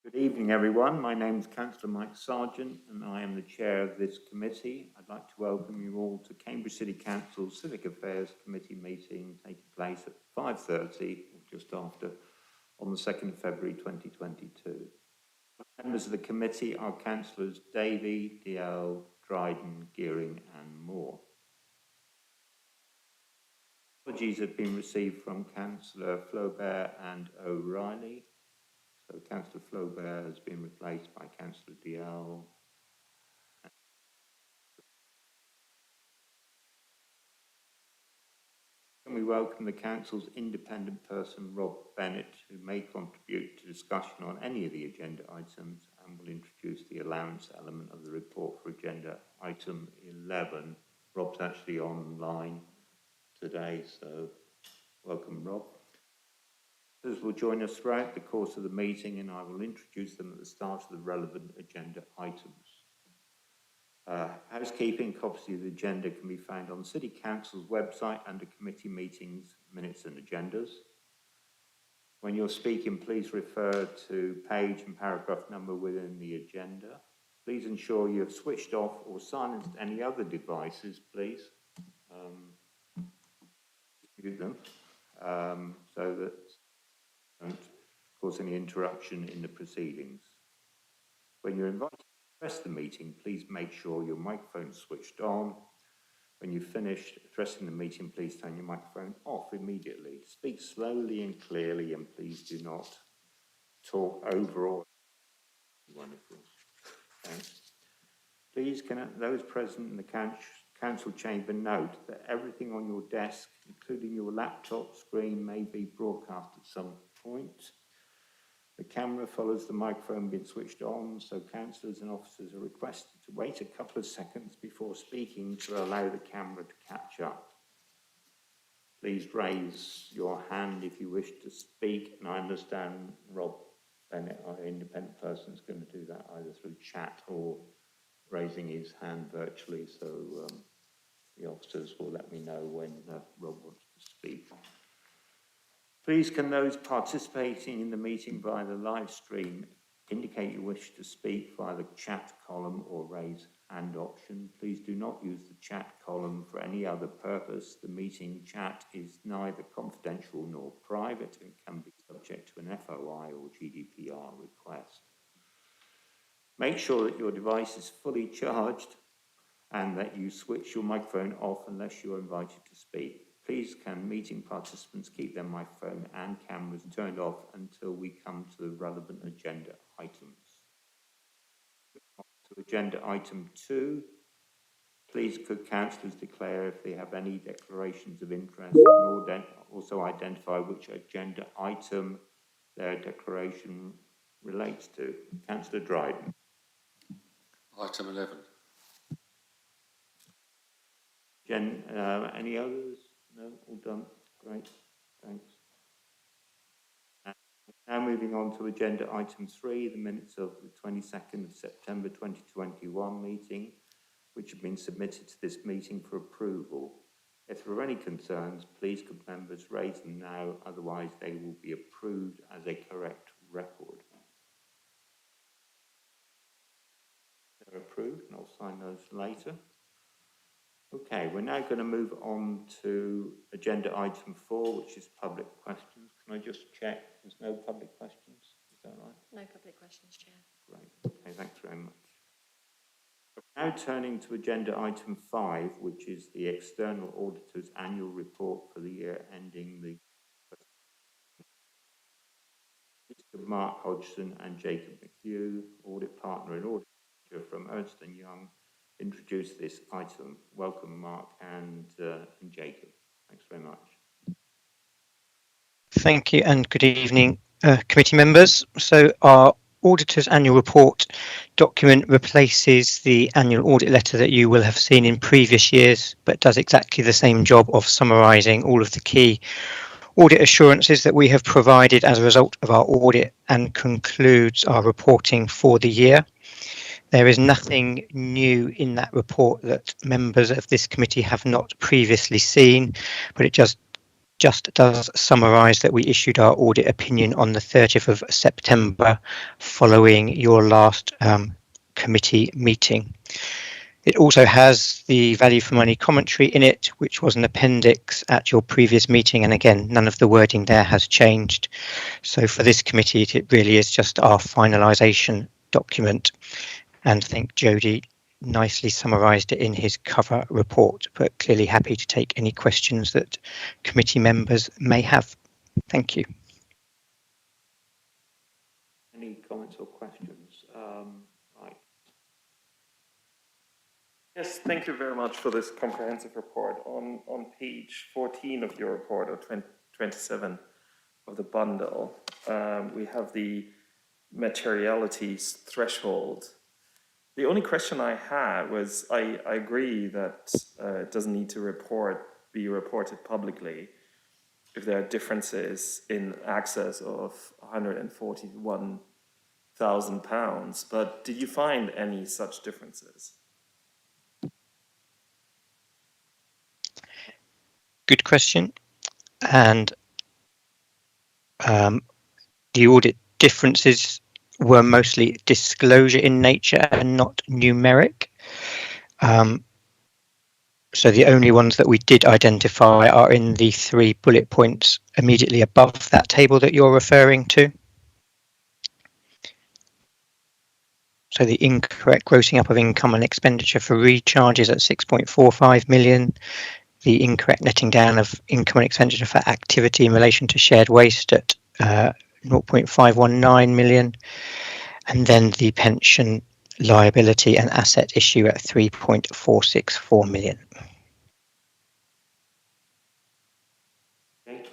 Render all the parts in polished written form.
Good evening, everyone. My name is Councillor Mike Sargent, and I am the chair of this committee. I'd like to welcome you all to Cambridge City Council's Civic Affairs Committee meeting taking place at 5:30, or just after, on the 2nd of February 2022. Members of the committee are Councillors Davey, DL, Dryden, Gearing and Moore. Apologies have been received from Councillor Flaubert and O'Reilly. So Councillor Flaubert has been replaced by Councillor DL. Can we welcome the Council's independent person, Rob Bennett, who may contribute to discussion on any of the agenda items and will introduce the allowance element of the report for agenda item 11. Rob's actually online today, so welcome, Rob. Others will join us throughout the course of the meeting, and I will introduce them at the start of the relevant agenda items. Housekeeping, copies of the agenda can be found on the City Council's website under committee meetings, minutes and agendas. When you're speaking, please refer to page and paragraph number within the agenda. Please ensure you have switched off or silenced any other devices, please. Mute them so that don't cause any interruption in the proceedings. When you're invited to address the meeting, please make sure your microphone is switched on. When you've finished addressing the meeting, please turn your microphone off immediately. Speak slowly and clearly, and please do not talk over or wonderful. Thanks. Please can those present in the council chamber note that everything on your desk, including your laptop screen, may be broadcast at some point. The camera follows the microphone being switched on, so councillors and officers are requested to wait a couple of seconds before speaking to allow the camera to catch up. Please raise your hand if you wish to speak, and I understand Rob Bennett, our independent person, is going to do that either through chat or raising his hand virtually, so the officers will let me know when Rob wants to speak. Please can those participating in the meeting via the live stream indicate you wish to speak via the chat column or raise hand option. Please do not use the chat column for any other purpose. The meeting chat is neither confidential nor private and can be subject to an FOI or GDPR request. Make sure that your device is fully charged and that you switch your microphone off unless you are invited to speak. Please can meeting participants keep their microphone and cameras turned off until we come to the relevant agenda items. To agenda item 2, please could councillors declare if they have any declarations of interest and also identify which agenda item their declaration relates to. Councillor Dryden. Item 11. Any others? No, all done. Great, thanks. Now moving on to agenda item 3, the minutes of the 22nd of September 2021 meeting, which have been submitted to this meeting for approval. If there are any concerns, please could members raise them now, otherwise they will be approved as a correct record. They're approved, and I'll sign those later. Okay, we're now going to move on to agenda item 4, which is public questions. Can I just check there's no public questions? Is that right? No public questions, Chair. Great. Okay, thanks very much. We're now turning to agenda item 5, which is the External Auditor's Annual Report for the year ending the Mark Hodgson and Jacob McHugh, Audit Partner and Auditor from Ernst & Young, introduce this item. Welcome, Mark and Jacob. Thanks very much. Thank you and good evening, committee members. So our Auditor's Annual Report document replaces the annual audit letter that you will have seen in previous years, but does exactly the same job of summarising all of the key audit assurances that we have provided as a result of our audit and concludes our reporting for the year. There is nothing new in that report that members of this committee have not previously seen, but it just just does summarise that we issued our audit opinion on the 30th of September following your last committee meeting. It also has the value for money commentary in it, which was an appendix at your previous meeting, and again, none of the wording there has changed. So for this committee, it really is just our finalisation document, and I think Jody nicely summarised it in his cover report, but clearly happy to take any questions that committee members may have. Thank you. Any comments or questions? Right. Yes, thank you very much for this comprehensive report. On page 14 of your report, or 27 of the bundle, we have the materialities threshold. The only question I had was, I agree that it doesn't need to be reported publicly if there are differences in excess of £141,000, but did you find any such differences? Good question. And the audit differences were mostly disclosure in nature and not numeric. So the only ones that we did identify are in the 3 bullet points immediately above that table that you're referring to. So the incorrect grossing up of income and expenditure for recharges at 6.45 million, the incorrect netting down of income and expenditure for activity in relation to shared waste at 0.519 million, and then the pension liability and asset issue at 3.464 million. Okay.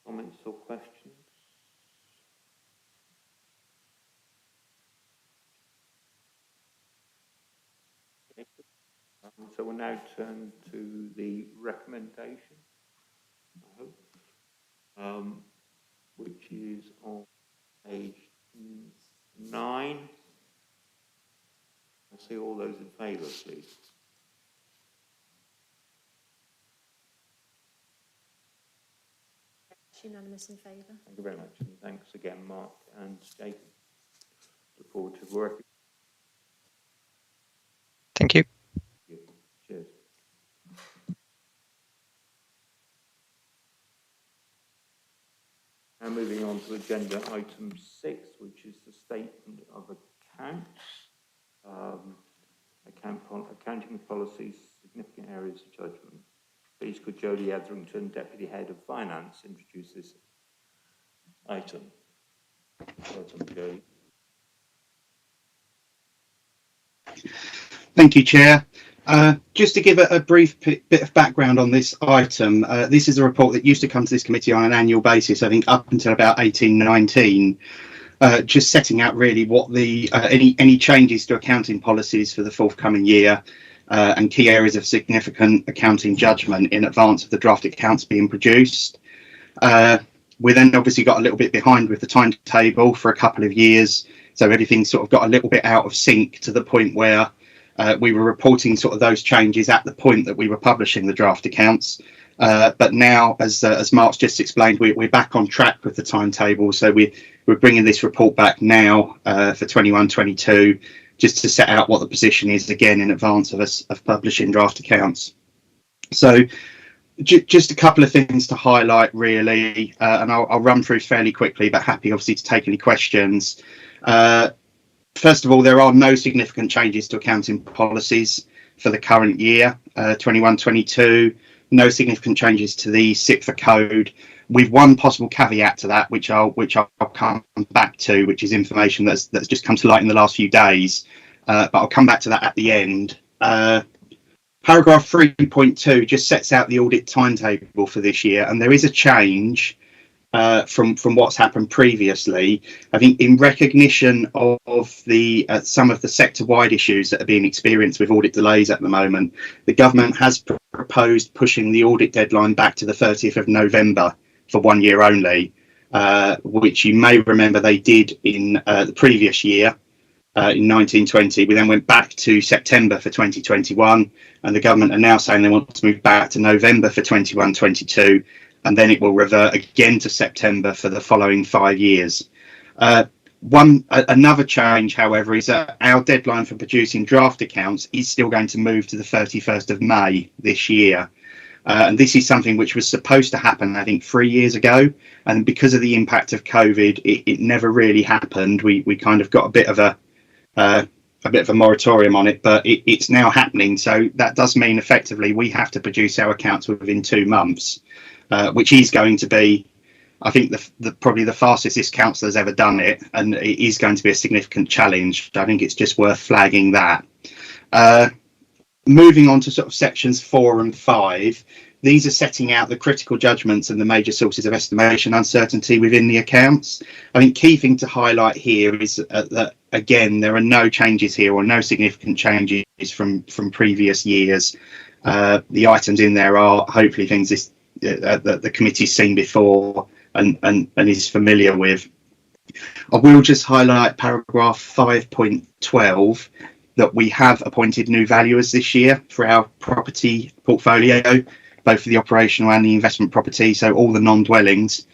Comments or questions? Okay. So we'll now turn to the recommendation, I hope, which is on page 9. I see all those in favour, please. Unanimous in favour. Thank you very much, and thanks again, Mark and Jacob. Look forward to working. Thank you. Cheers. Now moving on to agenda item 6, which is the statement of accounts. Accounting policies, significant areas of judgment. Please could Jodie Etherington, Deputy Head of Finance, introduce this item. Welcome, Jodie. Thank you, Chair. Just to give a brief bit of background on this item, this is a report that used to come to this committee on an annual basis, I think up until about 18-19, just setting out really what the any changes to accounting policies for the forthcoming year and key areas of significant accounting judgment in advance of the draft accounts being produced. We then obviously got a little bit behind with the timetable for a couple of years, so everything sort of got a little bit out of sync to the point where we were reporting sort of those changes at the point that we were publishing the draft accounts. But now, as Mark's just explained, we're back on track with the timetable. So we're bringing this report back now for 21-22, just to set out what the position is again in advance of us publishing draft accounts. So just a couple of things to highlight really, and I'll run through fairly quickly, but happy obviously to take any questions. First of all, there are no significant changes to accounting policies for the current year, 21-22. No significant changes to the SIPFA code, with one possible caveat to that, which I'll come back to, which is information that's just come to light in the last few days. But I'll come back to that at the end. Paragraph 3.2 just sets out the audit timetable for this year, and there is a change from what's happened previously. I think in recognition of the some of the sector-wide issues that are being experienced with audit delays at the moment, the government has proposed pushing the audit deadline back to the 30th of November for 1 year only, which you may remember they did in the previous year. in 1920. We then went back to September for 2021, and the government are now saying they want to move back to November for 21-22, and then it will revert again to September for the following 5 years. Another change, however, is that our deadline for producing draft accounts is still going to move to the 31st of May this year. And this is something which was supposed to happen, I think, 3 years ago. And because of the impact of COVID, it never really happened. We kind of got a bit of a moratorium on it, but it's now happening. So that does mean effectively we have to produce our accounts within 2 months, which is going to be, I think, probably the fastest this council has ever done it, and it is going to be a significant challenge. I think it's just worth flagging that. Moving on to sort of sections 4 and 5, these are setting out the critical judgments and the major sources of estimation uncertainty within the accounts. I think key thing to highlight here is that, again, there are no changes here or no significant changes from previous years. The items in there are hopefully things that the committee's seen before and is familiar with. I will just highlight paragraph 5.12 that we have appointed new valuers this year for our property portfolio, both for the operational and the investment property, so all the non-dwellings.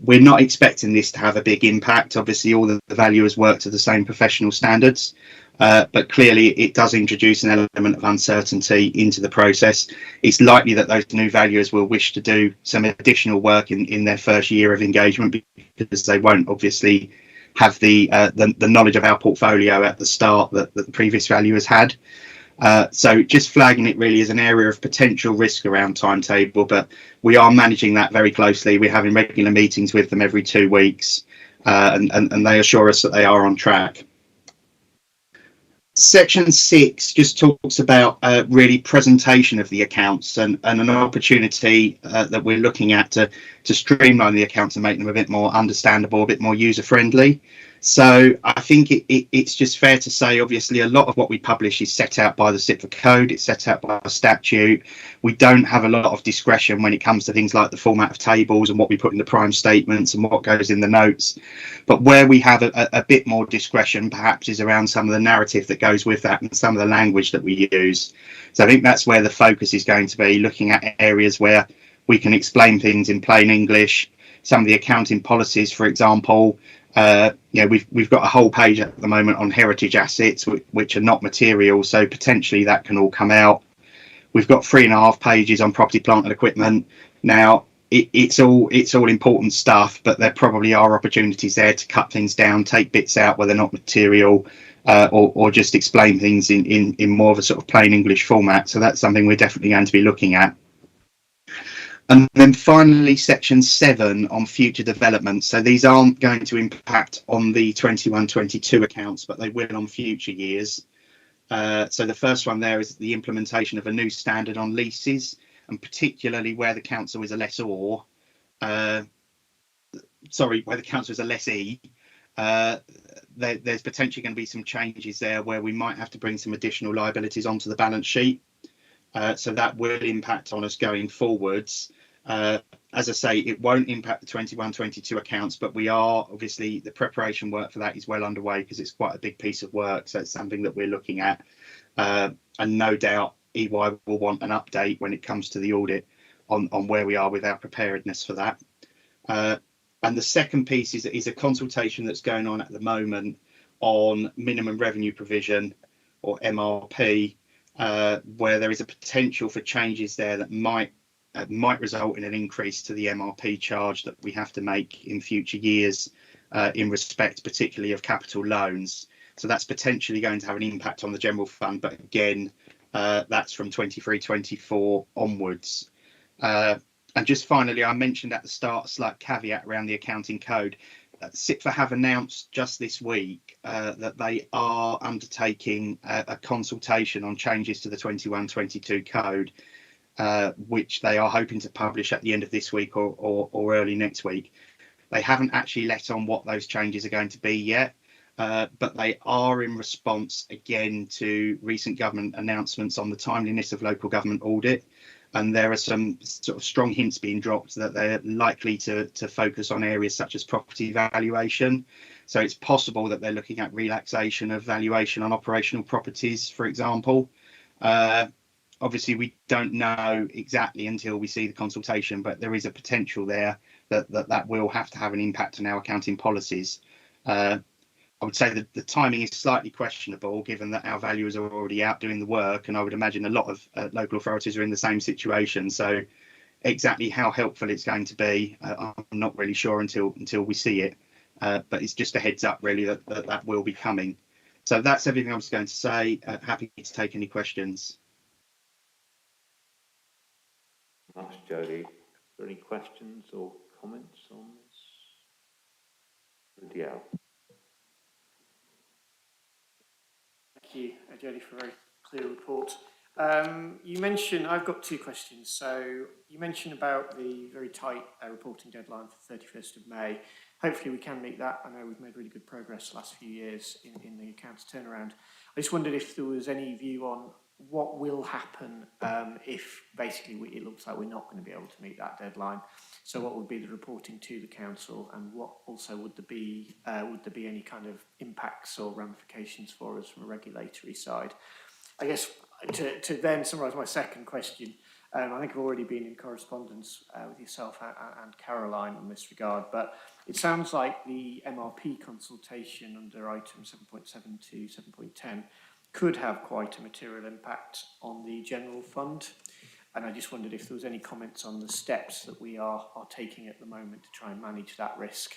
We're not expecting this to have a big impact. Obviously, all the valuers work to the same professional standards, but clearly it does introduce an element of uncertainty into the process. It's likely that those new valuers will wish to do some additional work in their first year of engagement, because they won't obviously have the knowledge of our portfolio at the start that the previous valuers had. So just flagging it really as an area of potential risk around timetable, but we are managing that very closely. We're having regular meetings with them every 2 weeks, and they assure us that they are on track. Section 6 just talks about really presentation of the accounts and an opportunity that we're looking at to streamline the accounts and make them a bit more understandable, a bit more user friendly. So I think it's just fair to say, obviously, a lot of what we publish is set out by the Civic code. It's set out by a statute. We don't have a lot of discretion when it comes to things like the format of tables and what we put in the prime statements and what goes in the notes. But where we have a bit more discretion, perhaps, is around some of the narrative that goes with that and some of the language that we use. So I think that's where the focus is going to be, looking at areas where we can explain things in plain English. Some of the accounting policies, for example, we've got a whole page at the moment on heritage assets which are not material, so potentially that can all come out. We've got 3.5 pages on property, plant and equipment. Now it's all important stuff, but there probably are opportunities there to cut things down, take bits out where they're not material, or just explain things in more of a sort of plain English format. So that's something we're definitely going to be looking at. And then finally, section 7 on future developments. So these aren't going to impact on the 21-22 accounts, but they will on future years. So the first one there is the implementation of a new standard on leases, and particularly where the council is a lessor, where the council is a lessee. There's potentially going to be some changes there where we might have to bring some additional liabilities onto the balance sheet. So that will impact on us going forwards. As I say, it won't impact the 21-22 accounts, but we are obviously, the preparation work for that is well underway because it's quite a big piece of work. So it's something that we're looking at, and no doubt EY will want an update when it comes to the audit on where we are with our preparedness for that. And the second piece is a consultation that's going on at the moment on minimum revenue provision, or MRP, where there is a potential for changes there that might result in an increase to the MRP charge that we have to make in future years, in respect particularly of capital loans. So that's potentially going to have an impact on the general fund, but again, that's from 23-24 onwards. And just finally, I mentioned at the start a slight caveat around the accounting code. CIPFA have announced just this week that they are undertaking a consultation on changes to the 21-22 code, which they are hoping to publish at the end of this week or early next week. They haven't actually let on what those changes are going to be yet, but they are in response again to recent government announcements on the timeliness of local government audit. and there are some sort of strong hints being dropped that they're likely to focus on areas such as property valuation. So it's possible that they're looking at relaxation of valuation on operational properties, for example. Obviously, we don't know exactly until we see the consultation, but there is a potential there that will have to have an impact on our accounting policies. I would say that the timing is slightly questionable, given that our valuers are already out doing the work, and I would imagine a lot of local authorities are in the same situation. So exactly how helpful it's going to be, I'm not really sure until we see it. But it's just a heads up, really, that will be coming. So that's everything I was going to say. Happy to take any questions. Thanks, Jodie. Are there any questions or comments on this? Yeah. Thank you, Jodie, for a very clear report. You mentioned, I've got two questions. So you mentioned about the very tight reporting deadline for 31st of May. Hopefully we can meet that. I know we've made really good progress the last few years in the accounts turnaround. I just wondered if there was any view on what will happen if basically it looks like we're not going to be able to meet that deadline. So what would be the reporting to the council, and what also would there be any kind of impacts or ramifications for us from a regulatory side? I guess to then summarise my second question, I think I've already been in correspondence with yourself and Caroline in this regard, but it sounds like the MRP consultation under item 7.7 to 7.10 could have quite a material impact on the general fund. And I just wondered if there was any comments on the steps that we are taking at the moment to try and manage that risk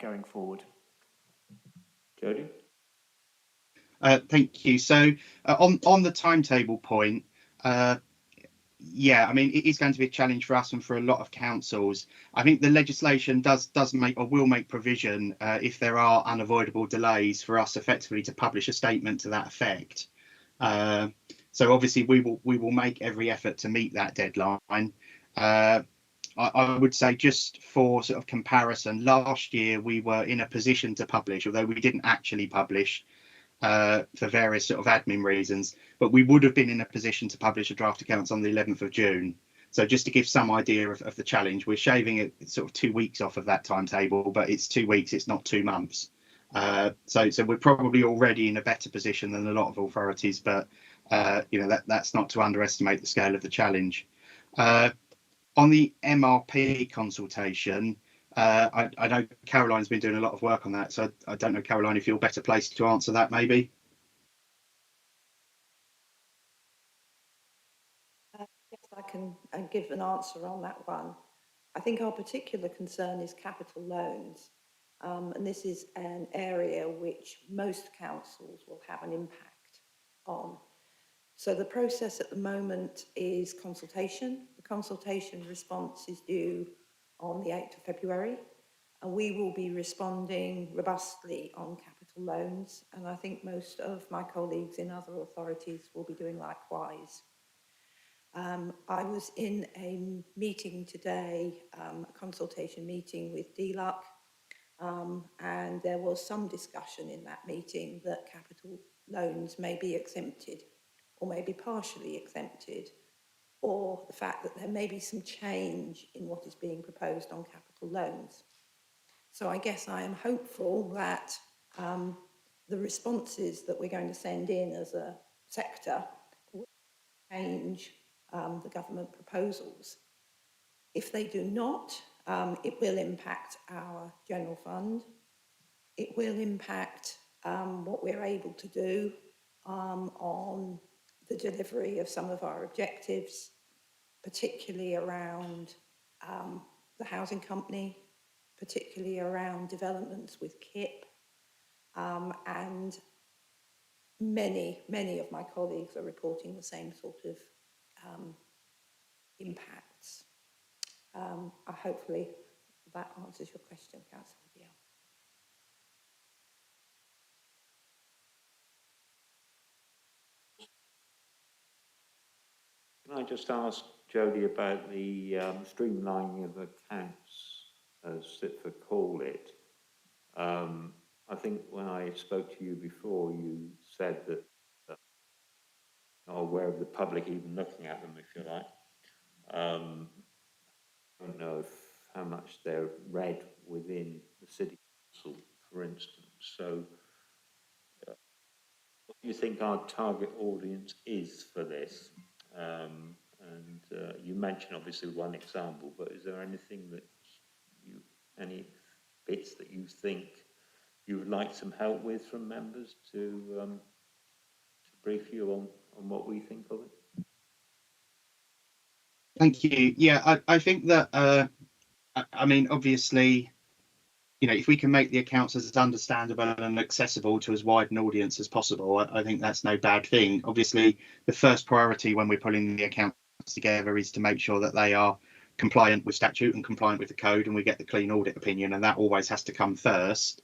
going forward. Jodie? Thank you. So on the timetable point, yeah, I mean, it is going to be a challenge for us and for a lot of councils. I think the legislation does make or will make provision if there are unavoidable delays for us effectively to publish a statement to that effect. So obviously we will make every effort to meet that deadline. I would say, just for sort of comparison, last year we were in a position to publish, although we didn't actually publish for various sort of admin reasons, but we would have been in a position to publish a draft accounts on the 11th of June. So just to give some idea of the challenge, we're shaving it sort of 2 weeks off of that timetable, but it's 2 weeks, it's not 2 months. So we're probably already in a better position than a lot of authorities, but you know, that's not to underestimate the scale of the challenge. On the MRP consultation, I know Caroline's been doing a lot of work on that, so I don't know, Caroline, if you're better placed to answer that, maybe. Yes, I can give an answer on that one. I think our particular concern is capital loans, and this is an area which most councils will have an impact on. So the process at the moment is consultation. The consultation response is due on the 8th of February, and we will be responding robustly on capital loans, and I think most of my colleagues in other authorities will be doing likewise. I was in a meeting today, a consultation meeting with DLUC, and there was some discussion in that meeting that capital loans may be exempted or may be partially exempted, or the fact that there may be some change in what is being proposed on capital loans. So I guess I am hopeful that the responses that we're going to send in as a sector will change the government proposals. If they do not, it will impact our general fund. It will impact what we're able to do on the delivery of some of our objectives, particularly around the housing company, particularly around developments with KIP, and many of my colleagues are reporting the same sort of impacts. Hopefully that answers your question, Councillor Dial. Can I just ask Jodie about the streamlining of accounts, as Sitford call it? I think when I spoke to you before, you said that not aware of the public even looking at them, if you like. I don't know how much they're read within the city council, for instance. So, what do you think our target audience is for this? You mentioned obviously one example, but is there anything that any bits that you think you would like some help with from members to brief you on what we think of it? Thank you. Yeah, I think that, I mean, obviously, you know, if we can make the accounts as understandable and accessible to as wide an audience as possible, I think that's no bad thing. Obviously, the first priority when we're pulling the accounts together is to make sure that they are compliant with statute and compliant with the code, and we get the clean audit opinion, and that always has to come first.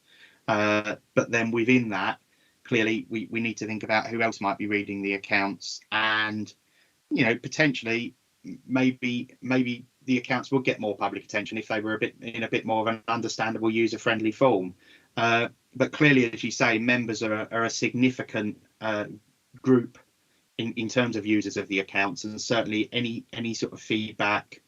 But then within that, clearly, we need to think about who else might be reading the accounts, and, you know, potentially maybe the accounts would get more public attention if they were in a bit more of an understandable, user-friendly form. But clearly, as you say, members are a significant group in terms of users of the accounts, and certainly any sort of feedback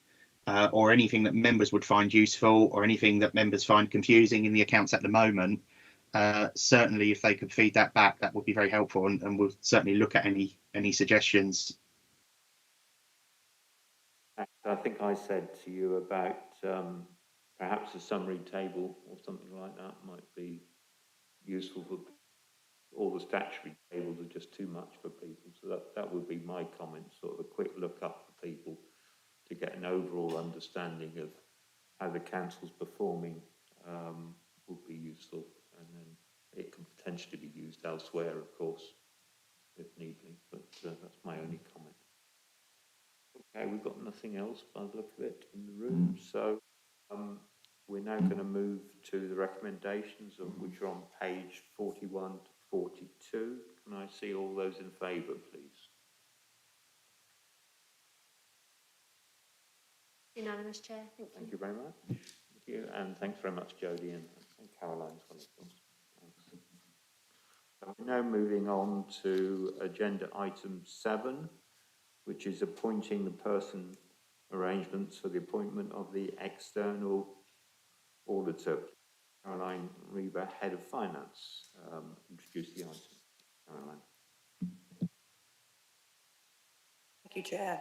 or anything that members would find useful, or anything that members find confusing in the accounts at the moment, certainly if they could feed that back, that would be very helpful, and we'll certainly look at any suggestions. I think I said to you about perhaps a summary table or something like that might be useful for all the statutory tables are just too much for people. So that would be my comment, sort of a quick look up for people to get an overall understanding of how the council's performing would be useful. And then it can potentially be used elsewhere, of course, if need be. But that's my only comment. Okay, we've got nothing else by the look of it in the room. So we're now going to move to the recommendations, of which are on page 41 to 42. Can I see all those in favour, please? Unanimous, Chair. Thank you very much. Thank you. And thanks very much, Jodie, and Caroline as well, of course. Thanks. So we're now moving on to agenda item 7, which is appointing the person arrangements for the appointment of the external auditor. Caroline Reber, Head of Finance, introduce the item. Caroline. Thank you, Chair.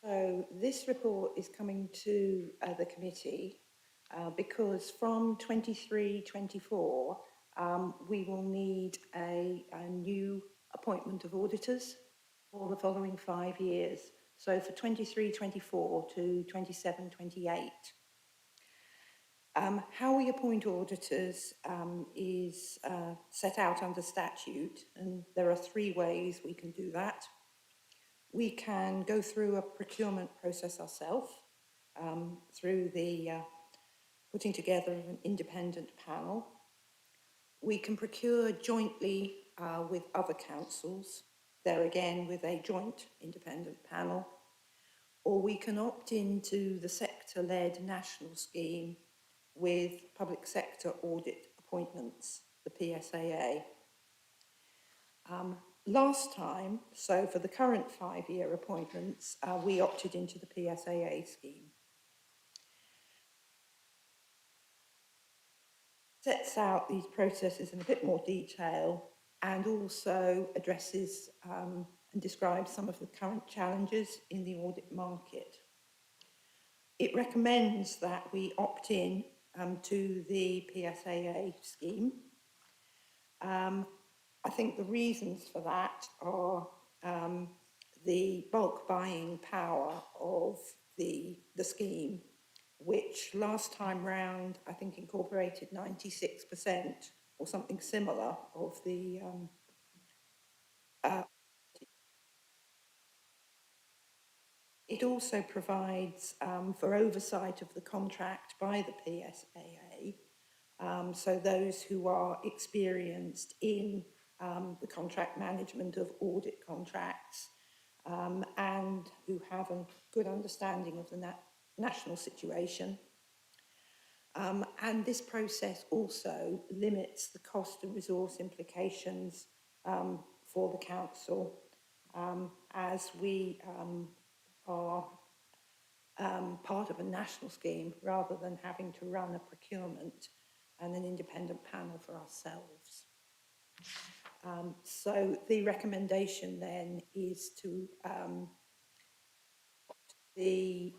So this report is coming to the committee because from 23-24 we will need a new appointment of auditors for the following 5 years. So for 23-24 to 27-28. How we appoint auditors is set out under statute, and there are 3 ways we can do that. We can go through a procurement process ourselves through the putting together of an independent panel. We can procure jointly with other councils, there again with a joint independent panel, or we can opt into the sector-led national scheme with public sector audit appointments, the PSAA. Last time, so for the current 5-year appointments, we opted into the PSAA scheme. Sets out these processes in a bit more detail and also addresses and describes some of the current challenges in the audit market. It recommends that we opt in to the PSAA scheme. I think the reasons for that are the bulk buying power of the scheme, which last time round I think incorporated 96% or something similar of the it also provides for oversight of the contract by the PSAA, so those who are experienced in the contract management of audit contracts and who have a good understanding of the national situation. And this process also limits the cost and resource implications for the council as we are part of a national scheme rather than having to run a procurement and an independent panel for ourselves. So the recommendation then is to the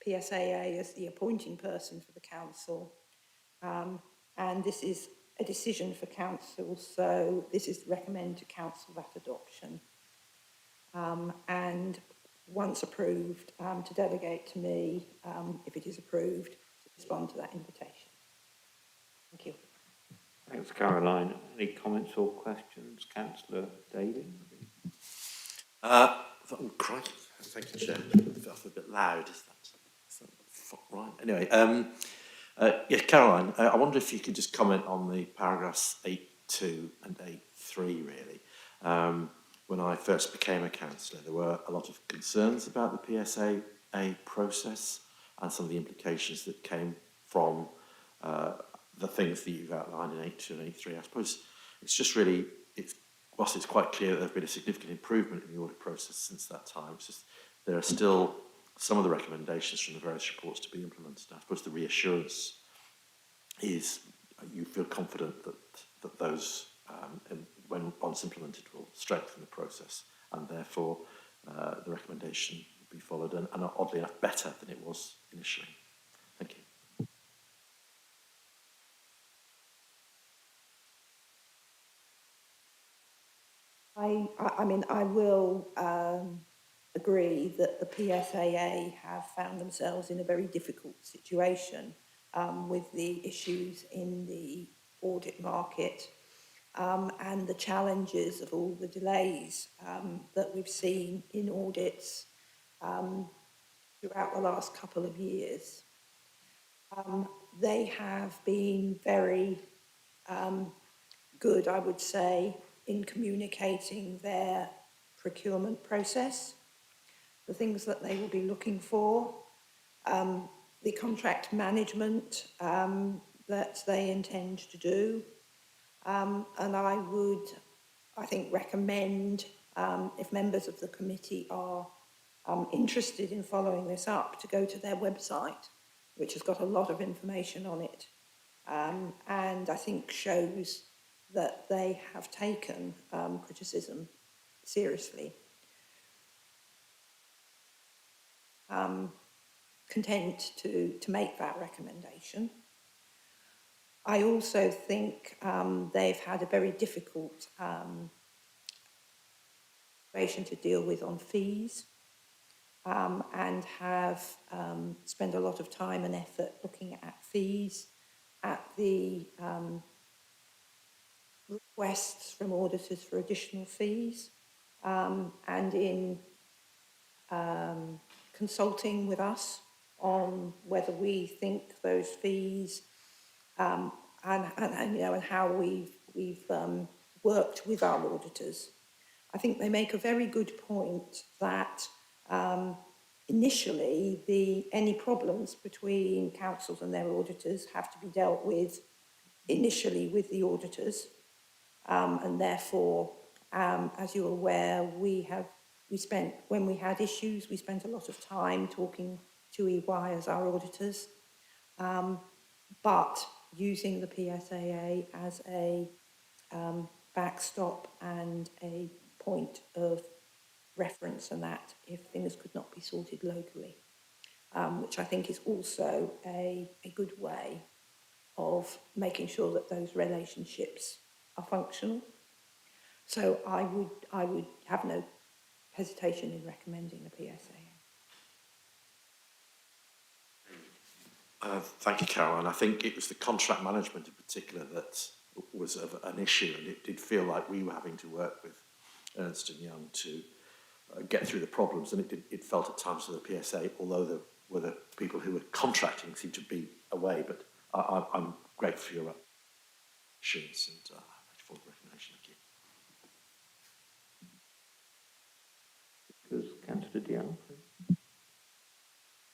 PSAA as the appointing person for the council, and this is a decision for council, so this is recommend to council that adoption. And once approved, to delegate to me, if it is approved, to respond to that invitation. Thank you. Thanks, Caroline. Any comments or questions? Councillor Daly? Oh, crikey. Thank you, Chair. That's a bit loud, is that right? Anyway, yeah, Caroline, I wonder if you could just comment on the paragraphs 8.2 and 8.3, really. When I first became a councillor, there were a lot of concerns about the PSAA process and some of the implications that came from the things that you've outlined in 8.2 and 8.3. I suppose it's just really, whilst it's quite clear that there's been a significant improvement in the audit process since that time, it's just there are still some of the recommendations from the various reports to be implemented. I suppose the reassurance is you feel confident that those, when once implemented, will strengthen the process, and therefore the recommendation will be followed, and oddly enough better than it was initially. Thank you. I mean, I will agree that the PSAA have found themselves in a very difficult situation with the issues in the audit market and the challenges of all the delays that we've seen in audits throughout the last couple of years. They have been very good, I would say, in communicating their procurement process, the things that they will be looking for, the contract management that they intend to do. And I would, I think, recommend, if members of the committee are interested in following this up, to go to their website, which has got a lot of information on it, and I think shows that they have taken criticism seriously. Content to make that recommendation. I also think they've had a very difficult situation to deal with on fees, and have spent a lot of time and effort looking at fees, at the requests from auditors for additional fees, and in consulting with us on whether we think those fees and you know, and how we've worked with our auditors. I think they make a very good point that initially any problems between councils and their auditors have to be dealt with initially with the auditors, and therefore, as you're aware, when we had issues, we spent a lot of time talking to EY as our auditors, but using the PSAA as a backstop and a point of reference, and that if things could not be sorted locally, which I think is also a good way of making sure that those relationships are functional. So I would have no hesitation in recommending the PSAA. Thank you, Caroline. I think it was the contract management in particular that was an issue, and it did feel like we were having to work with Ernst & Young to get through the problems, and it felt at times that the PSA, although there were the people who were contracting seemed to be away, but I'm grateful for your assurance and for the recommendation. Thank you. Councillor Dion.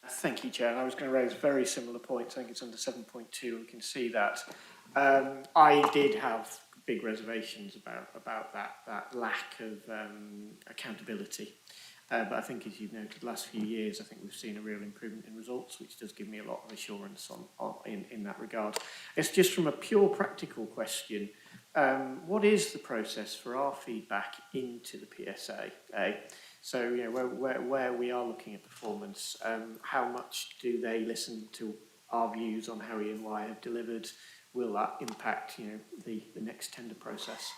Thank you, Chair. I was going to raise very similar points. I think it's under 7.2. We can see that. I did have big reservations about that lack of accountability. But I think, as you've noted, the last few years, I think we've seen a real improvement in results, which does give me a lot of assurance in that regard. It's just from a pure practical question. What is the process for our feedback into the PSA? So, you know, where we are looking at performance, how much do they listen to our views on how E&Y have delivered? Will that impact, you know, the next tender process?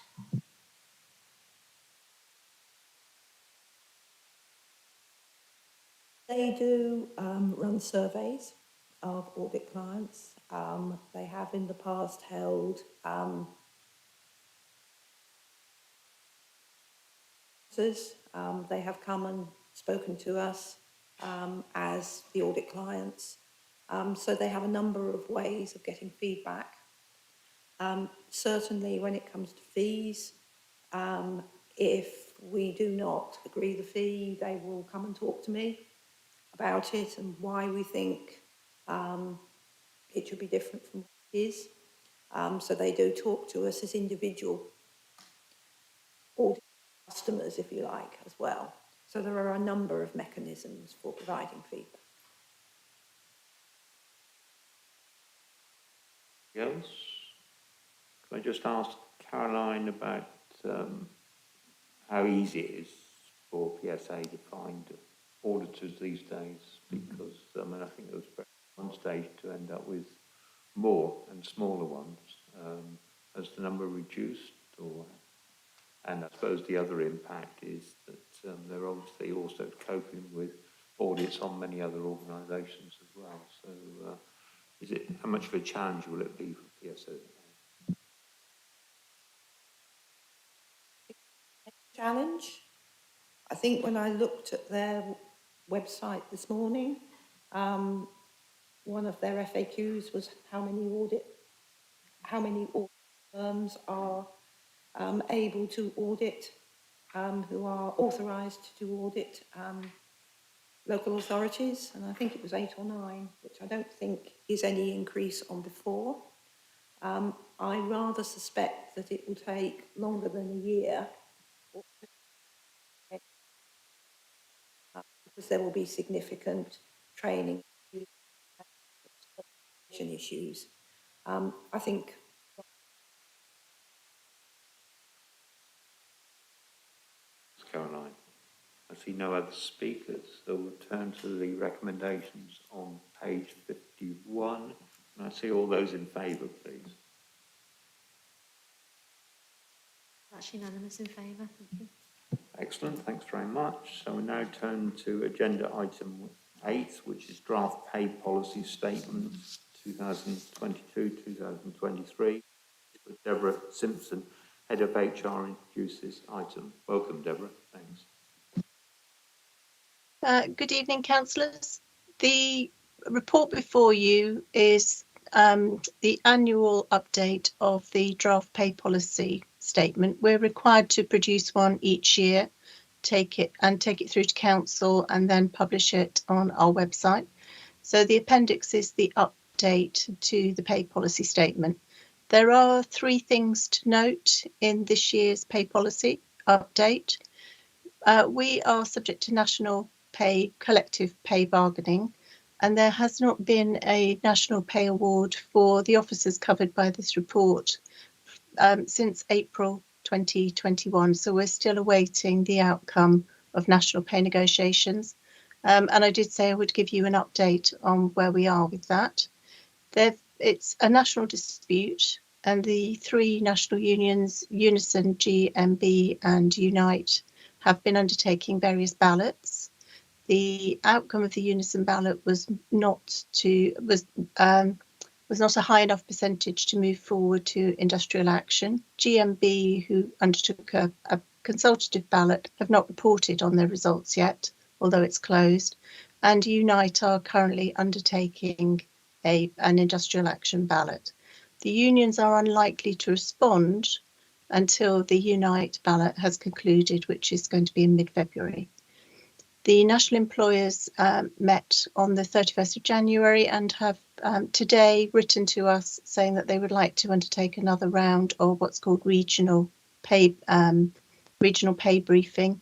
They do run surveys of audit clients. They have in the past held they have come and spoken to us as the audit clients. So they have a number of ways of getting feedback. Certainly when it comes to fees, if we do not agree the fee, they will come and talk to me about it and why we think it should be different from what it is. So they do talk to us as individual audit customers, if you like, as well. So there are a number of mechanisms for providing feedback. Else? Can I just ask Caroline about how easy it is for PSA to find auditors these days? Because I mean, I think there was one stage to end up with more and smaller ones. Has the number reduced, or? And I suppose the other impact is that they're obviously also coping with audits on many other organisations as well. So, how much of a challenge will it be for PSA? Challenge. I think when I looked at their website this morning, one of their FAQs was how many audit firms are able to audit, who are authorised to audit local authorities, and I think it was 8 or 9, which I don't think is any increase on before. I rather suspect that it will take longer than a year because there will be significant training issues. I think Caroline, I see no other speakers, so we'll turn to the recommendations on page 51. And I see all those in favour, please. That's unanimous in favour, thank you. Excellent, thanks very much. So we now turn to agenda item 8, which is draft pay policy statement 2022-2023. With Deborah Simpson, Head of HR, introduce this item. Welcome, Deborah. Thanks. Good evening, councillors. The report before you is the annual update of the draft pay policy statement. We're required to produce one each year, take it through to council and then publish it on our website. So the appendix is the update to the pay policy statement. There are 3 things to note in this year's pay policy update. We are subject to national pay, collective pay bargaining, and there has not been a national pay award for the officers covered by this report since April 2021. So we're still awaiting the outcome of national pay negotiations. And I did say I would give you an update on where we are with that. It's a national dispute, and the 3 national unions, Unison, GMB and Unite, have been undertaking various ballots. The outcome of the Unison ballot was not a high enough percentage to move forward to industrial action. GMB, who undertook a consultative ballot, have not reported on their results yet, although it's closed. And Unite are currently undertaking an industrial action ballot. The unions are unlikely to respond until the Unite ballot has concluded, which is going to be in mid-February. The national employers met on the 31st of January and have today written to us saying that they would like to undertake another round of what's called regional pay briefing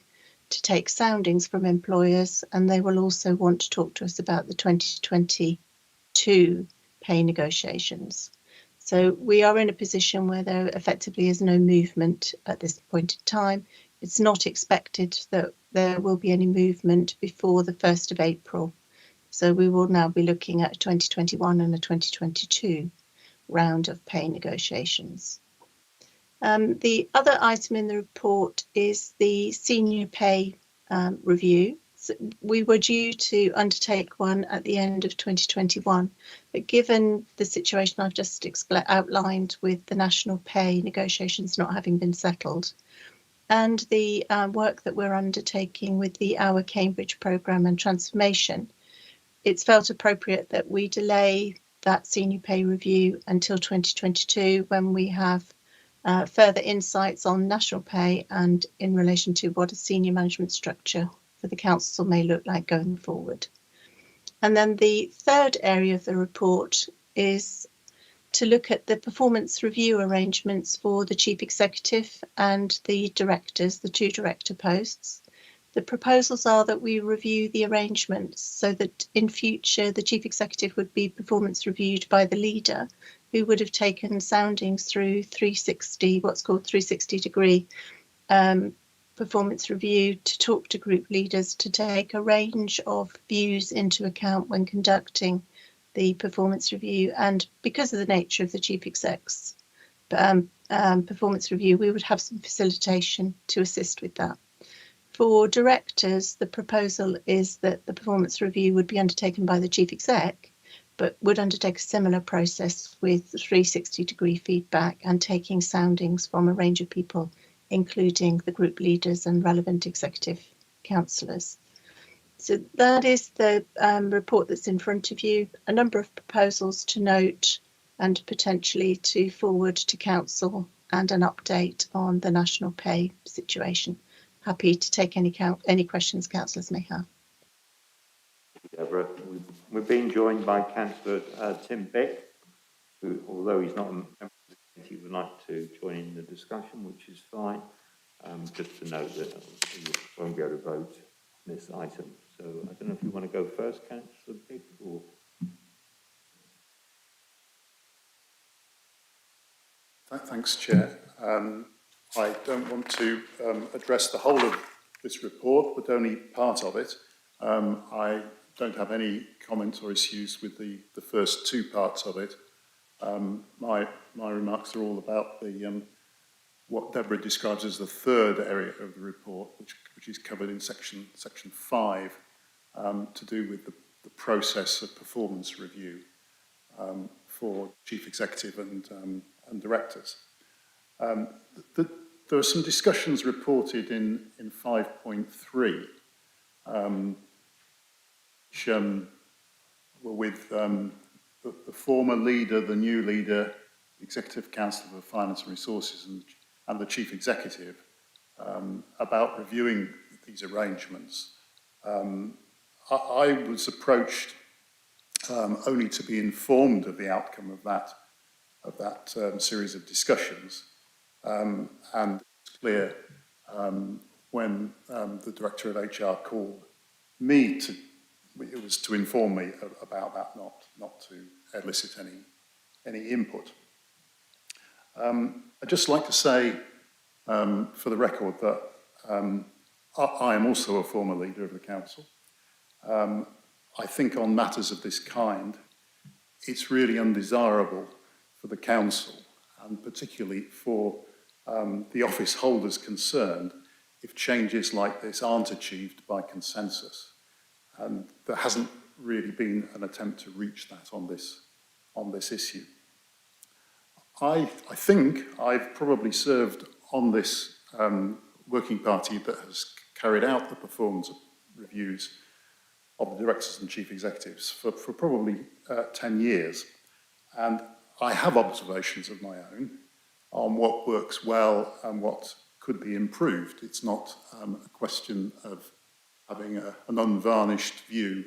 to take soundings from employers, and they will also want to talk to us about the 2022 pay negotiations. So we are in a position where there effectively is no movement at this point in time. It's not expected that there will be any movement before the 1st of April. So we will now be looking at a 2021 and a 2022 round of pay negotiations. The other item in the report is the senior pay review. So we were due to undertake one at the end of 2021, but given the situation I've just outlined with the national pay negotiations not having been settled, and the work that we're undertaking with the Our Cambridge programme and transformation, it's felt appropriate that we delay that senior pay review until 2022, when we have further insights on national pay and in relation to what a senior management structure for the council may look like going forward. And then the third area of the report is to look at the performance review arrangements for the chief executive and the directors, the 2 director posts. The proposals are that we review the arrangements so that in future the chief executive would be performance reviewed by the leader, who would have taken soundings through 360, what's called 360-degree performance review, to talk to group leaders, to take a range of views into account when conducting the performance review. And because of the nature of the chief exec's performance review, we would have some facilitation to assist with that. For directors, the proposal is that the performance review would be undertaken by the chief exec, but would undertake a similar process with 360-degree feedback and taking soundings from a range of people, including the group leaders and relevant executive councillors. So that is the report that's in front of you. A number of proposals to note and potentially to forward to council, and an update on the national pay situation. Happy to take any questions councillors may have. Deborah, we're being joined by Councillor Tim Beck, who, although he's not a member of the committee, would like to join in the discussion, which is fine. Just to note that he won't be able to vote on this item. So I don't know if you want to go first, Councillor Beck, or... Thanks, Chair. I don't want to address the whole of this report, but only part of it. I don't have any comments or issues with the first 2 parts of it. My remarks are all about the what Deborah describes as the third area of the report, which is covered in section 5, to do with the process of performance review for chief executive and directors. There are some discussions reported in 5.3, which were with the former leader, the new leader, Executive Council for Finance and Resources, and the Chief Executive, about reviewing these arrangements. I was approached only to be informed of the outcome of that series of discussions, and it's clear when the Director of HR called me it was to inform me about that, not to elicit any input. I'd just like to say, for the record, that I am also a former leader of the council. I think on matters of this kind, it's really undesirable for the council, and particularly for the office holders concerned, if changes like this aren't achieved by consensus. And there hasn't really been an attempt to reach that on this issue. I think I've probably served on this working party that has carried out the performance reviews of the directors and chief executives for probably 10 years. And I have observations of my own on what works well and what could be improved. It's not a question of having an unvarnished view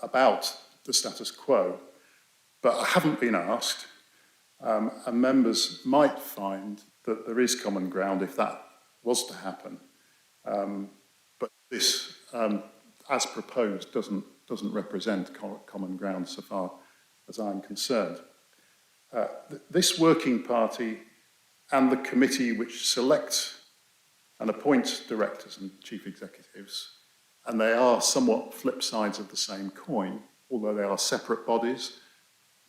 about the status quo. But I haven't been asked, and members might find that there is common ground if that was to happen. But this, as proposed, doesn't represent common ground so far as I'm concerned. This working party and the committee which selects and appoints directors and chief executives, and they are somewhat flip sides of the same coin, although they are separate bodies.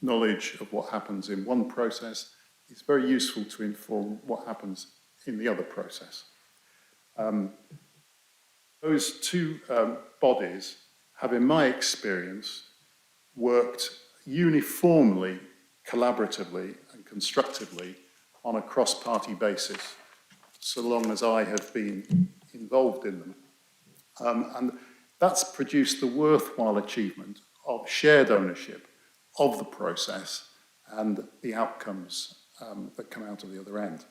Knowledge of what happens in one process is very useful to inform what happens in the other process. Those two bodies have, in my experience, worked uniformly, collaboratively and constructively on a cross-party basis, so long as I have been involved in them. And that's produced the worthwhile achievement of shared ownership of the process and the outcomes that come out of the other end.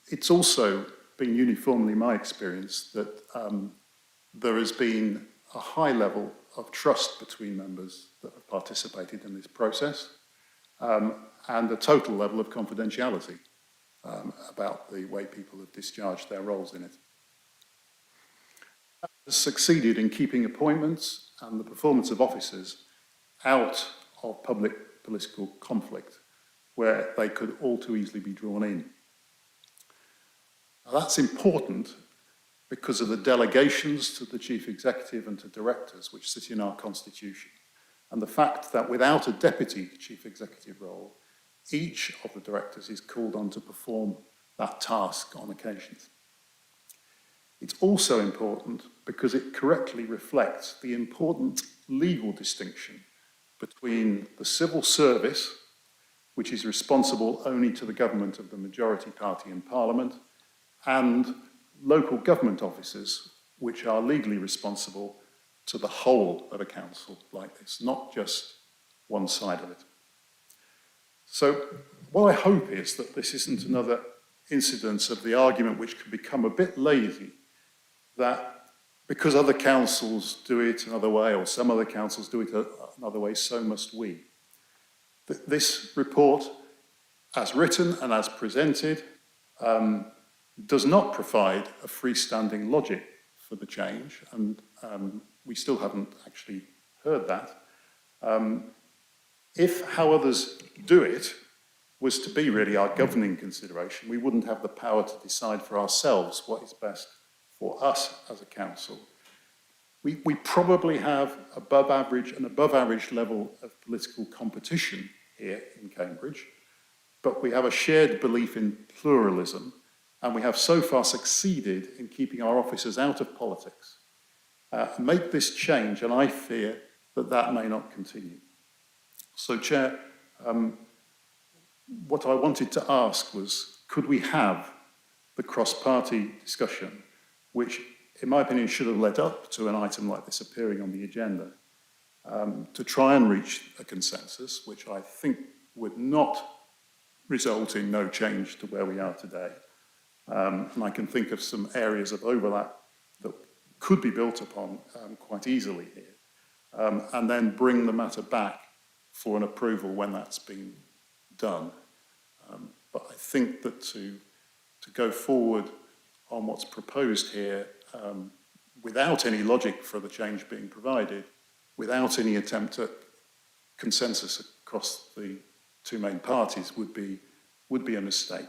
It's also been uniformly my experience that there has been a high level of trust between members that have participated in this process and a total level of confidentiality about the way people have discharged their roles in it. That has succeeded in keeping appointments and the performance of officers out of public political conflict, where they could all too easily be drawn in. Now, that's important because of the delegations to the chief executive and to directors which sit in our constitution, and the fact that without a deputy chief executive role, each of the directors is called on to perform that task on occasions. It's also important because it correctly reflects the important legal distinction between the civil service, which is responsible only to the government of the majority party in Parliament, and local government officers, which are legally responsible to the whole of a council like this, not just one side of it. So what I hope is that this isn't another incidence of the argument which can become a bit lazy, that because other councils do it another way, or some other councils do it another way, so must we. This report, as written and as presented, does not provide a freestanding logic for the change, and we still haven't actually heard that. If how others do it was to be really our governing consideration, we wouldn't have the power to decide for ourselves what is best for us as a council. We probably have an above average level of political competition here in Cambridge, but we have a shared belief in pluralism, and we have so far succeeded in keeping our officers out of politics. Make this change, and I fear that that may not continue. So, Chair, what I wanted to ask was, could we have the cross-party discussion, which, in my opinion, should have led up to an item like this appearing on the agenda, to try and reach a consensus, which I think would not result in no change to where we are today. And I can think of some areas of overlap that could be built upon quite easily here, and then bring the matter back for an approval when that's been done. But I think that to go forward on what's proposed here, without any logic for the change being provided, without any attempt at consensus across the two main parties, would be a mistake.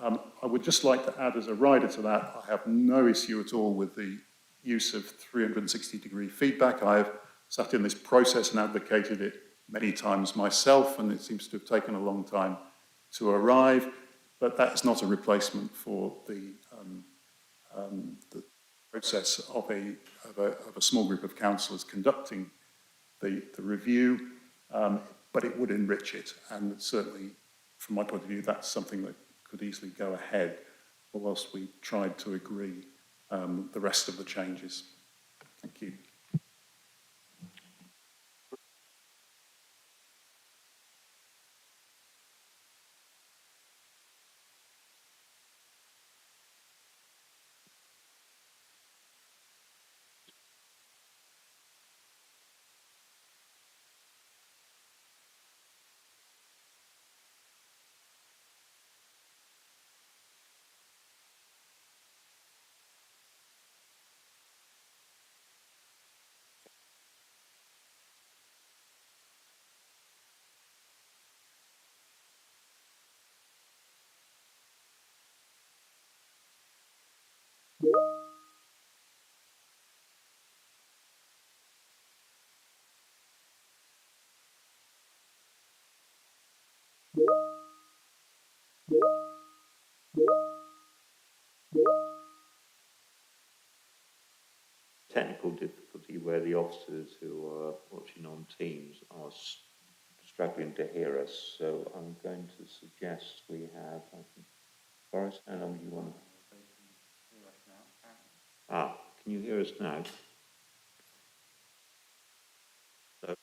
I would just like to add as a rider to that, I have no issue at all with the use of 360-degree feedback. I have sat in this process and advocated it many times myself, and it seems to have taken a long time to arrive, but that is not a replacement for the process of a small group of councillors conducting the review, but it would enrich it, and certainly, from my point of view, that's something that could easily go ahead whilst we tried to agree the rest of the changes. Thank you. technical difficulty where the officers who are watching on Teams are struggling to hear us. So I'm going to suggest we have, I think, Boris, how long do you want to? Can you hear us now? So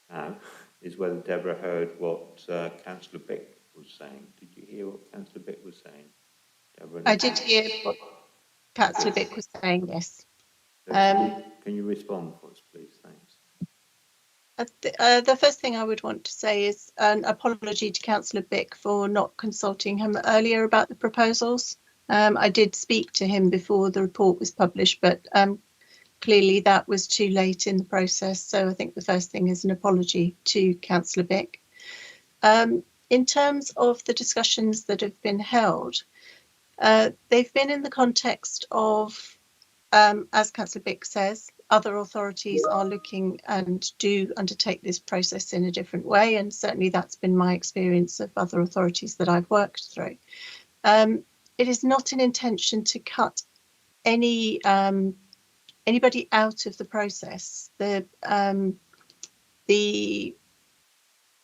now is whether Deborah heard what Councillor Bick was saying. Did you hear what Councillor Bick was saying? Deborah, I did hear what Councillor Bick was saying, yes. Can you respond for us, please? Thanks. The first thing I would want to say is an apology to Councillor Bick for not consulting him earlier about the proposals. I did speak to him before the report was published, but clearly that was too late in the process. So I think the first thing is an apology to Councillor Bick. In terms of the discussions that have been held, they've been in the context of, as Councillor Bick says, other authorities are looking and do undertake this process in a different way, and certainly that's been my experience of other authorities that I've worked through. It is not an intention to cut anybody out of the process. The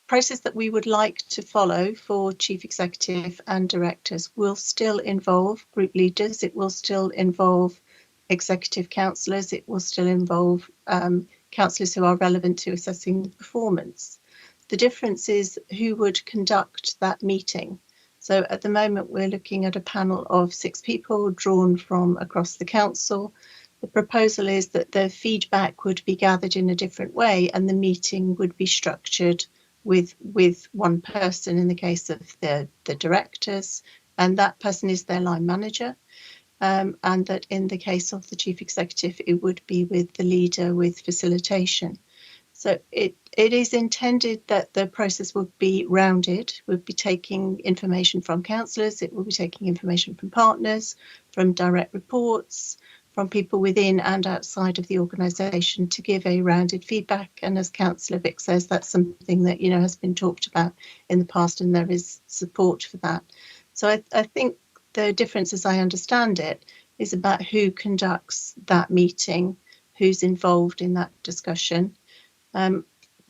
process that we would like to follow for chief executive and directors will still involve group leaders. It will still involve executive councillors. It will still involve councillors who are relevant to assessing performance. The difference is who would conduct that meeting. So at the moment, we're looking at a panel of 6 people drawn from across the council. The proposal is that the feedback would be gathered in a different way and the meeting would be structured with one person in the case of the directors, and that person is their line manager. And that in the case of the chief executive, it would be with the leader with facilitation. So it is intended that the process would be rounded, would be taking information from councillors, it will be taking information from partners, from direct reports, from people within and outside of the organisation to give a rounded feedback. And as Councillor Vick says, that's something that, has been talked about in the past and there is support for that. So I think the difference, as I understand it, is about who conducts that meeting, who's involved in that discussion.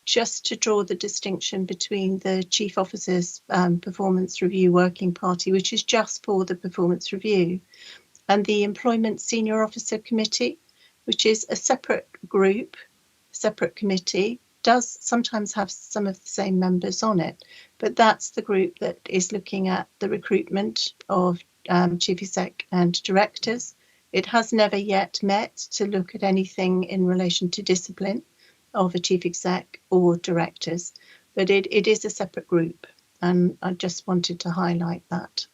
Just to draw the distinction between the Chief Officer's Performance Review Working Party, which is just for the performance review, and the Employment Senior Officer Committee, which is a separate group, separate committee, does sometimes have some of the same members on it, but that's the group that is looking at the recruitment of Chief Exec and directors. It has never yet met to look at anything in relation to discipline of a chief exec or directors, but it is a separate group, and I just wanted to highlight that.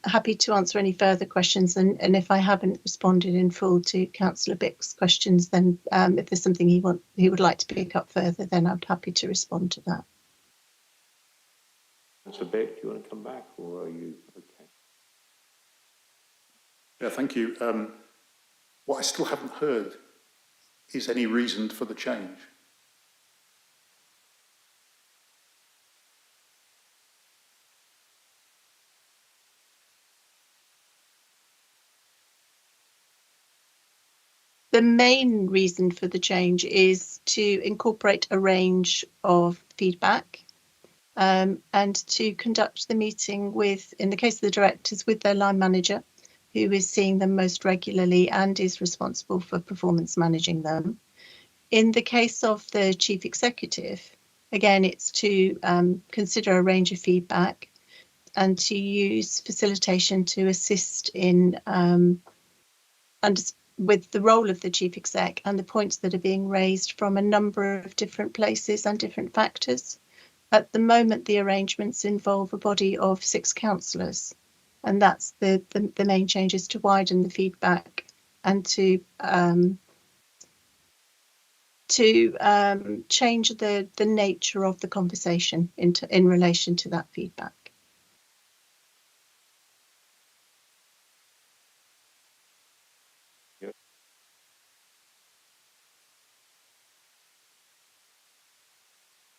Happy to answer any further questions, and if I haven't responded in full to Councillor Bick's questions, then if there's something he would like to pick up further, then I'm happy to respond to that. Councillor Bick, do you want to come back, or are you okay? Yeah, thank you. What I still haven't heard is any reason for the change. The main reason for the change is to incorporate a range of feedback and to conduct the meeting with, in the case of the directors, with their line manager, who is seeing them most regularly and is responsible for performance managing them. In the case of the chief executive, again, it's to consider a range of feedback and to use facilitation to assist in with the role of the chief exec and the points that are being raised from a number of different places and different factors. At the moment, the arrangements involve a body of 6 councillors, and that's the main change, is to widen the feedback and to change the nature of the conversation in relation to that feedback.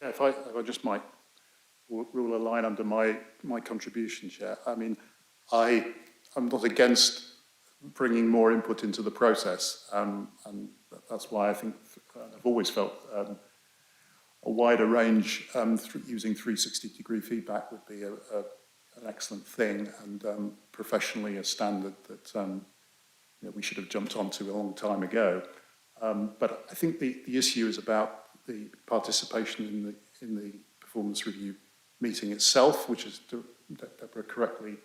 Yeah, if I just might rule a line under my contribution, Chair. I mean, I'm not against bringing more input into the process. And that's why I think I've always felt a wider range using 360-degree feedback would be an excellent thing, and professionally a standard that we should have jumped onto a long time ago. But I think the issue is about the participation in the performance review meeting itself, which is Deborah correctly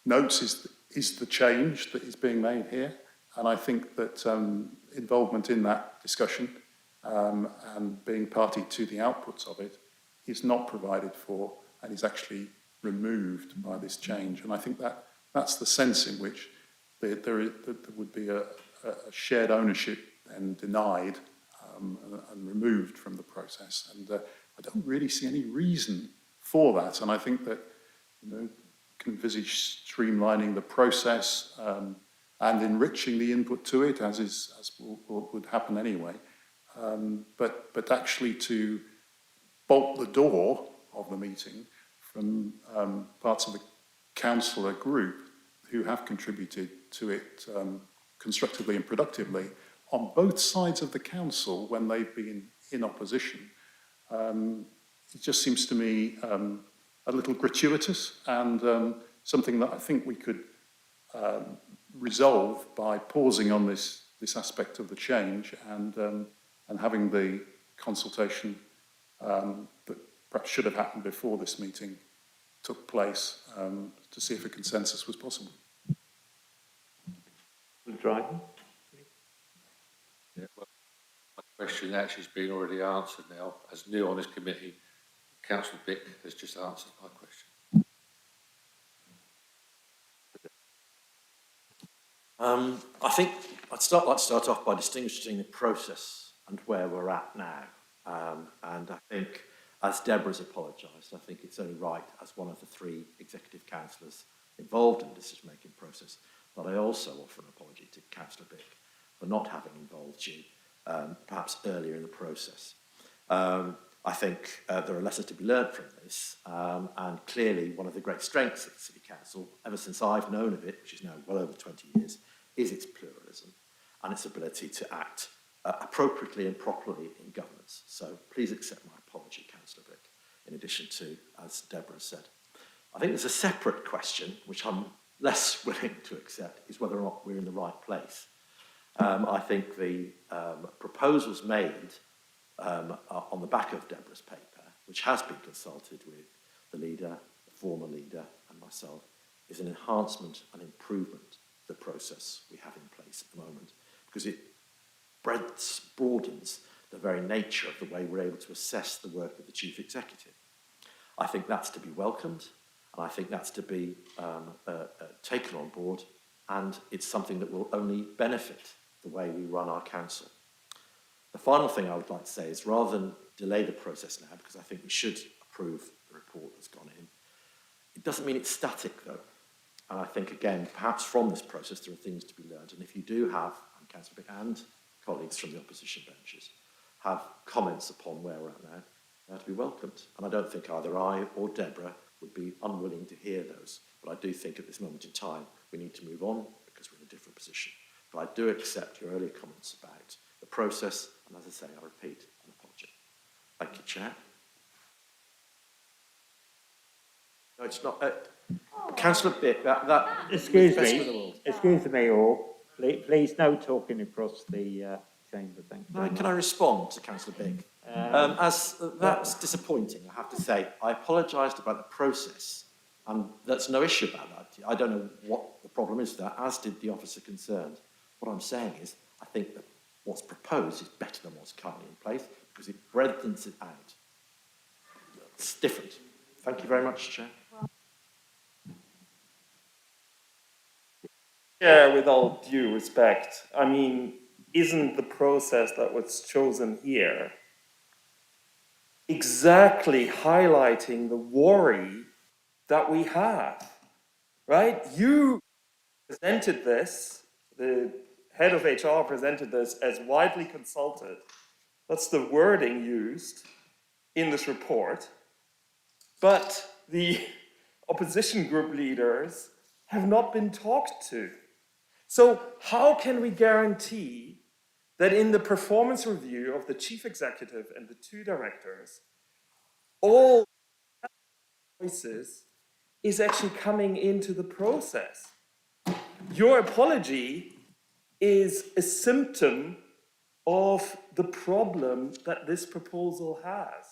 notes is the change that is being made here. And I think that involvement in that discussion and being party to the outputs of it is not provided for and is actually removed by this change. And I think that's the sense in which there would be a shared ownership and denied and removed from the process. And I don't really see any reason for that. And I think that, can envisage streamlining the process and enriching the input to it, as would happen anyway. But actually to bolt the door of the meeting from parts of the councillor group who have contributed to it constructively and productively on both sides of the council when they've been in opposition, it just seems to me a little gratuitous and something that I think we could resolve by pausing on this aspect of the change and having the consultation that perhaps should have happened before this meeting took place to see if a consensus was possible. Dryden? Yeah, well, my question actually has been already answered now. As new on this committee, Councillor Bick has just answered my question. I think I'd like to start off by distinguishing the process and where we're at now. And I think, as Deborah's apologised, I think it's only right, as one of the three executive councillors involved in the decision-making process, that I also offer an apology to Councillor Bick for not having involved you perhaps earlier in the process. I think there are lessons to be learned from this, and clearly one of the great strengths of the City Council, ever since I've known of it, which is now well over 20 years, is its pluralism and its ability to act appropriately and properly in governance. So please accept my apology, Councillor Bick, in addition to, as Deborah said. I think there's a separate question, which I'm less willing to accept, is whether or not we're in the right place. I think the proposals made on the back of Deborah's paper, which has been consulted with the leader, the former leader, and myself, is an enhancement and improvement to the process we have in place at the moment, because it broadens the very nature of the way we're able to assess the work of the Chief Executive. I think that's to be welcomed, and I think that's to be taken on board, and it's something that will only benefit the way we run our council. The final thing I would like to say is, rather than delay the process now, because I think we should approve the report that's gone in, it doesn't mean it's static though. And I think, again, perhaps from this process there are things to be learned. And if you do have, Councillor Bick and colleagues from the opposition benches, have comments upon where we're at now, they're to be welcomed. And I don't think either I or Deborah would be unwilling to hear those. But I do think at this moment in time we need to move on because we're in a different position. But I do accept your earlier comments about the process, and as I say, I repeat an apology. Thank you, Chair. No, it's not. Councillor Bick, that Excuse me all. Please, no talking across the chamber. Thank you. No, can I respond to Councillor Bick? As that's disappointing, I have to say. I apologised about the process, and that's no issue about that. I don't know what the problem is with that, as did the officer concerned. What I'm saying is, I think that what's proposed is better than what's currently in place because it breadens it out. It's different. Thank you very much, Chair. Yeah, with all due respect, I mean, isn't the process that was chosen here exactly highlighting the worry that we have, right? You presented this, the head of HR presented this as widely consulted. That's the wording used in this report. But the opposition group leaders have not been talked to. So how can we guarantee that in the performance review of the chief executive and the two directors, all voices is actually coming into the process? Your apology is a symptom of the problem that this proposal has.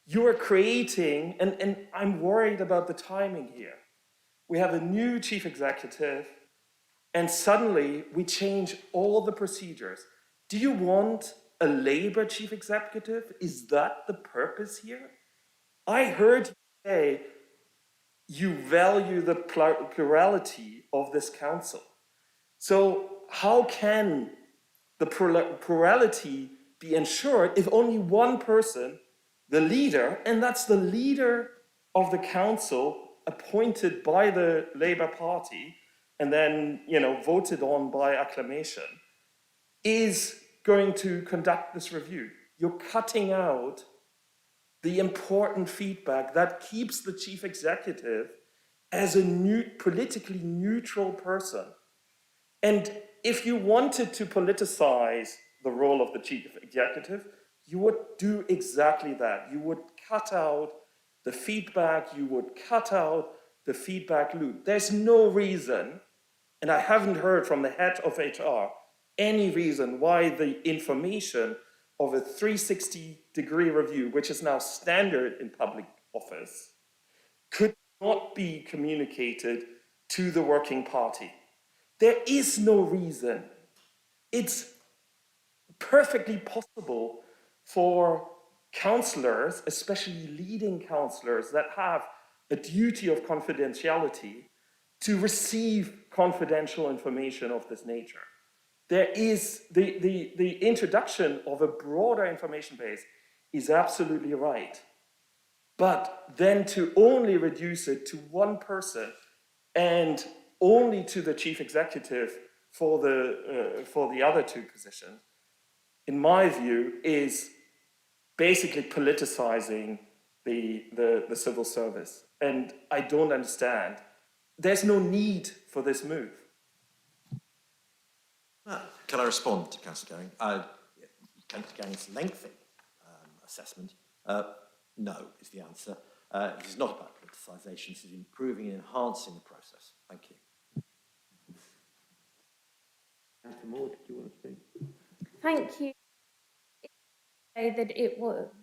You are creating, and I'm worried about the timing here. We have a new chief executive, and suddenly we change all the procedures. Do you want a Labour chief executive? Is that the purpose here? I heard you say you value the plurality of this council. So how can the plurality be ensured if only one person, the leader, and that's the leader of the council appointed by the Labour Party and then, voted on by acclamation, is going to conduct this review? You're cutting out the important feedback that keeps the chief executive as a politically neutral person. And if you wanted to politicize the role of the chief executive, you would do exactly that. You would cut out the feedback, you would cut out the feedback loop. There's no reason, and I haven't heard from the head of HR any reason why the information of a 360-degree review, which is now standard in public office, could not be communicated to the working party. There is no reason. It's perfectly possible for councillors, especially leading councillors that have a duty of confidentiality, to receive confidential information of this nature. There is the introduction of a broader information base is absolutely right. But then to only reduce it to one person and only to the chief executive for the other two positions, in my view, is basically politicizing the civil service. And I don't understand. There's no need for this move. Can I respond to Councillor Gowing? Councillor Gowing's lengthy assessment. No is the answer. It is not about politicisation, it is improving and enhancing the process. Thank you. Councillor Moore, did you want to speak? Thank you. Say that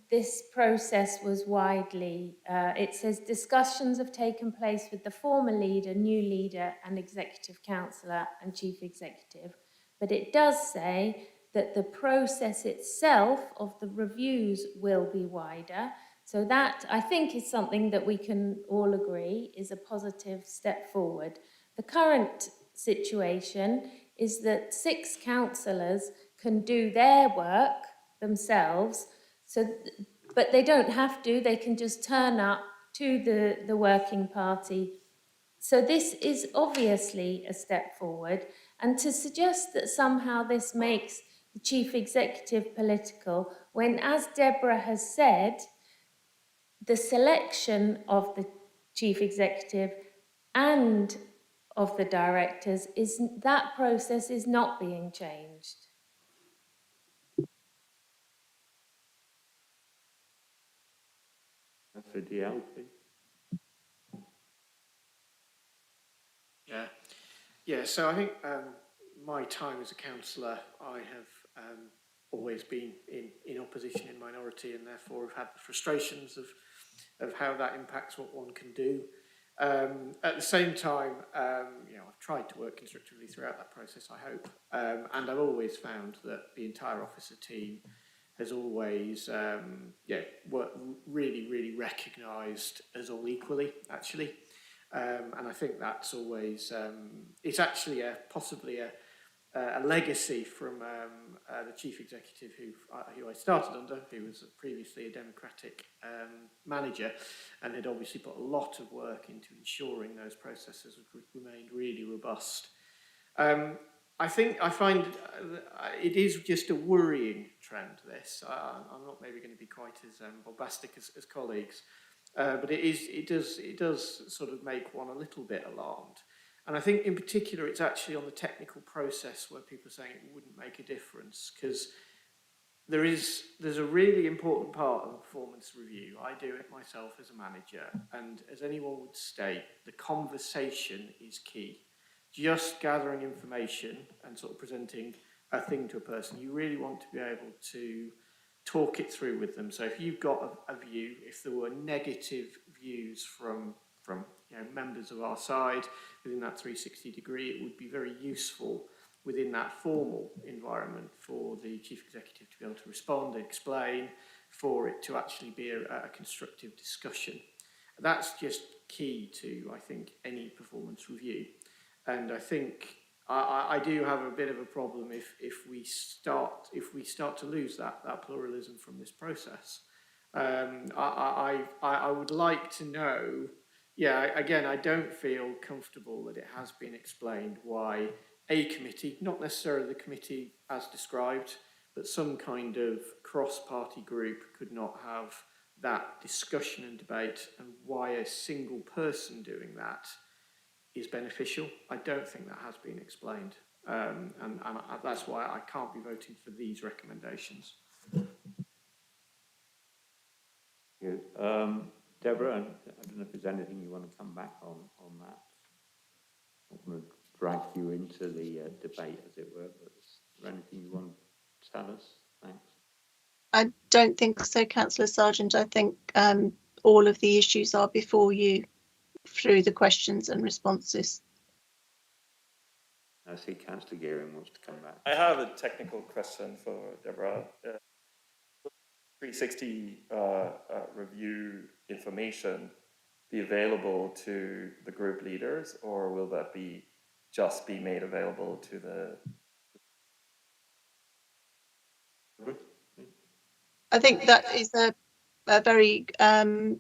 this process was widely, it says discussions have taken place with the former leader, new leader and executive councillor and chief executive, but it does say that the process itself of the reviews will be wider. So that, I think, is something that we can all agree is a positive step forward. The current situation is that 6 councillors can do their work themselves, but they don't have to, they can just turn up to the working party. So this is obviously a step forward, and to suggest that somehow this makes the chief executive political, when, as Deborah has said, the selection of the chief executive and of the directors, that process is not being changed. Councillor DL, please. Yeah, so I think my time as a councillor, I have always been in opposition, in minority, and therefore have had the frustrations of how that impacts what one can do. At the same time, I've tried to work constructively throughout that process, I hope, and I've always found that the entire officer team has always really, really recognised us all equally, actually. And I think that's always, it's actually possibly a legacy from the chief executive who I started under, who was previously a Democratic manager, and had obviously put a lot of work into ensuring those processes remained really robust. I find it is just a worrying trend, this. I'm not maybe going to be quite as bombastic as colleagues, but it does sort of make one a little bit alarmed. And I think in particular, it's actually on the technical process where people are saying it wouldn't make a difference, because there's a really important part of a performance review. I do it myself as a manager, and as anyone would state, the conversation is key. Just gathering information and sort of presenting a thing to a person, you really want to be able to talk it through with them. So if you've got a view, if there were negative views from members of our side within that 360 degree, it would be very useful within that formal environment for the chief executive to be able to respond and explain, for it to actually be a constructive discussion. That's just key to, I think, any performance review. And I think I do have a bit of a problem if we start to lose that pluralism from this process. I would like to know. Yeah, again, I don't feel comfortable that it has been explained why a committee, not necessarily the committee as described, but some kind of cross-party group could not have that discussion and debate, and why a single person doing that is beneficial. I don't think that has been explained, and that's why I can't be voting for these recommendations. Deborah, I don't know if there's anything you want to come back on that. I'm not going to drag you into the debate, as it were, but is there anything you want to tell us? Thanks. I don't think so, Councillor Sargent. I think all of the issues are before you through the questions and responses. I see Councillor Gearing wants to come back. I have a technical question for Deborah. 360 review information be available to the group leaders, or will that just be made available to the... I think that is a very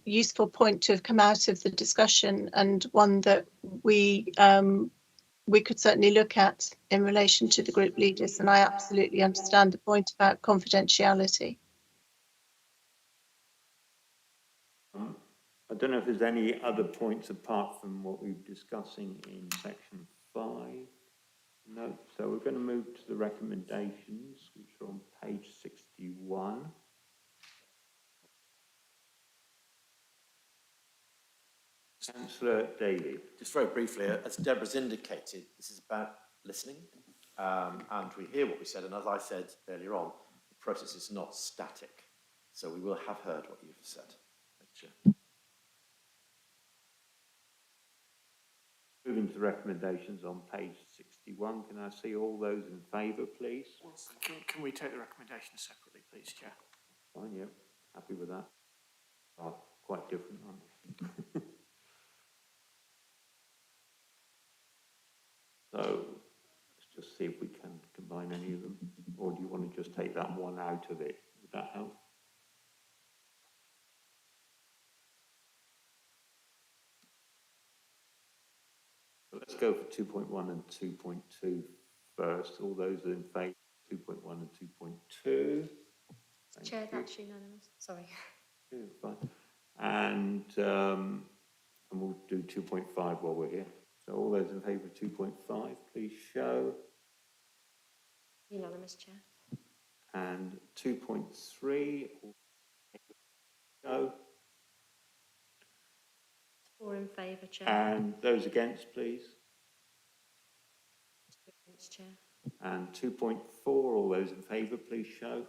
useful point to have come out of the discussion, and one that we could certainly look at in relation to the group leaders. And I absolutely understand the point about confidentiality. I don't know if there's any other points apart from what we're discussing in section 5. No, so we're going to move to the recommendations, which are on page 61. Councillor Daly. Just very briefly, as Deborah's indicated, this is about listening, and we hear what we said, and as I said earlier on, the process is not static, so we will have heard what you've said. Thank you. Moving to recommendations on page 61, can I see all those in favour, please? Can we take the recommendations separately, please, Chair? Fine, yeah, happy with that. Oh, quite different, aren't they? So let's just see if we can combine any of them, or do you want to just take that one out of it? Would that help? So let's go for 2.1 and 2.2 first. All those in favour of 2.1 and 2.2? Chair, that's unanimous. Sorry. Yeah, fine. And we'll do 2.5 while we're here. So all those in favour of 2.5, please show. Unanimous, Chair. And 2.3, show. 4 in favour, Chair. And those against, please. 2 against, Chair. And 2.4, all those in favour, please show.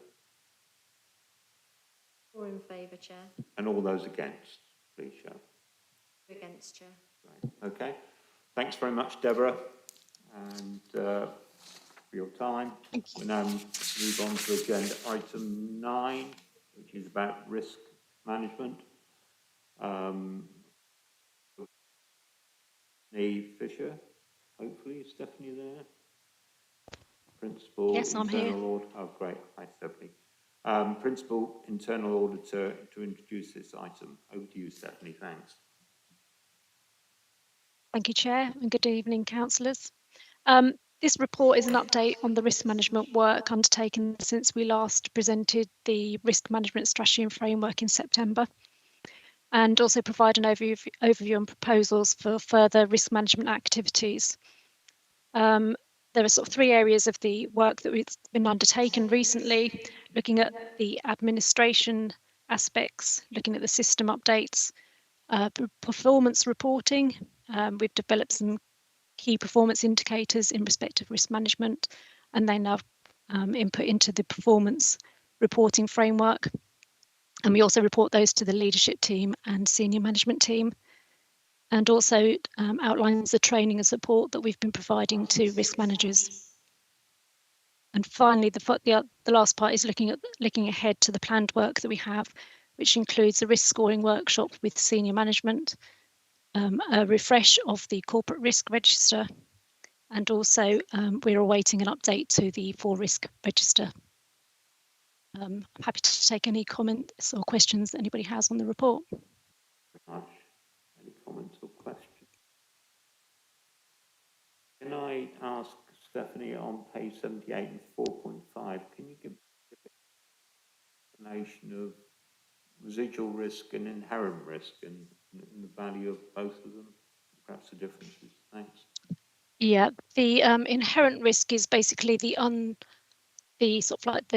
4 in favour, Chair. And all those against, please show. 2 against, Chair. Right. Okay. Thanks very much, Deborah, and for your time. We now move on to agenda item 9, which is about risk management. Stephanie Fisher, hopefully. Is Stephanie there? Principal. Yes, I'm here. Oh, great. Hi, Stephanie. Principal Internal Auditor, to introduce this item. Over to you, Stephanie. Thanks. Thank you, Chair, and good evening, councillors. This report is an update on the risk management work undertaken since we last presented the risk management strategy and framework in September. and also provide an overview on proposals for further risk management activities. There are sort of 3 areas of the work that we've been undertaken recently, looking at the administration aspects, looking at the system updates, performance reporting. We've developed some key performance indicators in respect of risk management, and they now input into the performance reporting framework. And we also report those to the leadership team and senior management team, and also outlines the training and support that we've been providing to risk managers. And finally, the last part is looking ahead to the planned work that we have, which includes a risk scoring workshop with senior management, a refresh of the corporate risk register, and also we're awaiting an update to the 4 risk register. I'm happy to take any comments or questions that anybody has on the report. Any comments or questions? Can I ask Stephanie on page 78 and 4.5, can you give an explanation of residual risk and inherent risk and the value of both of them, perhaps the differences? Thanks. Yeah, the inherent risk is basically the sort of like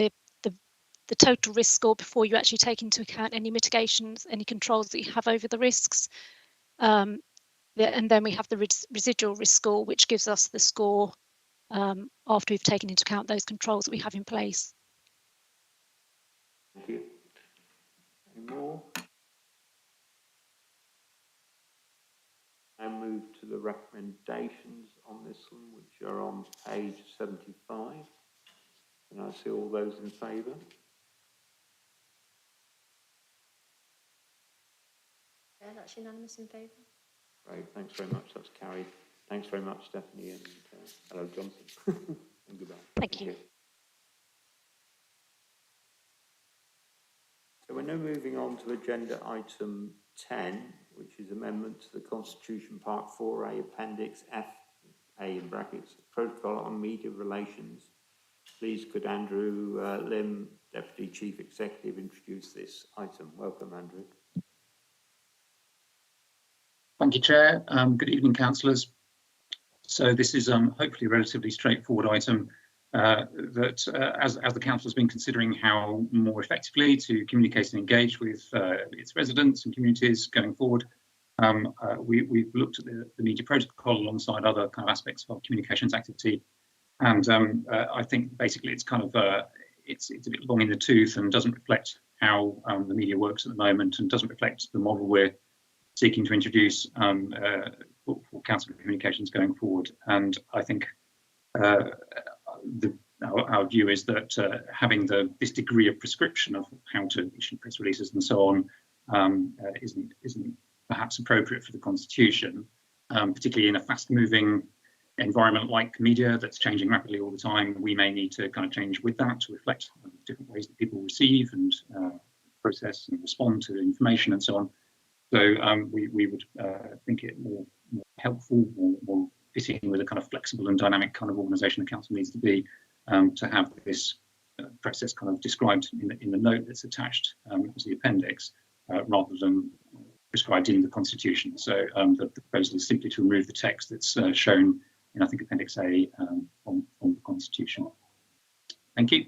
the total risk score before you actually take into account any mitigations, any controls that you have over the risks. And then we have the residual risk score, which gives us the score after we've taken into account those controls that we have in place. Thank you. Any more? I move to the recommendations on this one, which are on page 75. Can I see all those in favour? Yeah, that's unanimous in favour. Great, thanks very much, that's carried. Thanks very much, Stephanie, and hello, Johnson. And goodbye. Thank you. So we're now moving on to agenda item 10, which is amendment to the Constitution Part 4A Appendix F, A in brackets, Protocol on Media Relations. Please could Andrew Lim, Deputy Chief Executive, introduce this item. Welcome, Andrew. Thank you, Chair. Good evening, councillors. So this is hopefully a relatively straightforward item that as the council has been considering how more effectively to communicate and engage with its residents and communities going forward, we've looked at the media protocol alongside other kind of aspects of our communications activity. And I think basically it's kind of it's a bit long in the tooth and doesn't reflect how the media works at the moment, and doesn't reflect the model we're seeking to introduce for council communications going forward. And I think our view is that having this degree of prescription of how to issue press releases and so on isn't perhaps appropriate for the Constitution, particularly in a fast-moving environment like media that's changing rapidly all the time. We may need to kind of change with that to reflect different ways that people receive and process and respond to information and so on. So we would think it more helpful, more fitting with a kind of flexible and dynamic kind of organisation the council needs to be, to have this process kind of described in the note that's attached as the appendix, rather than prescribed in the Constitution. So the proposal is simply to remove the text that's shown in, I think, Appendix A on the Constitution. Thank you.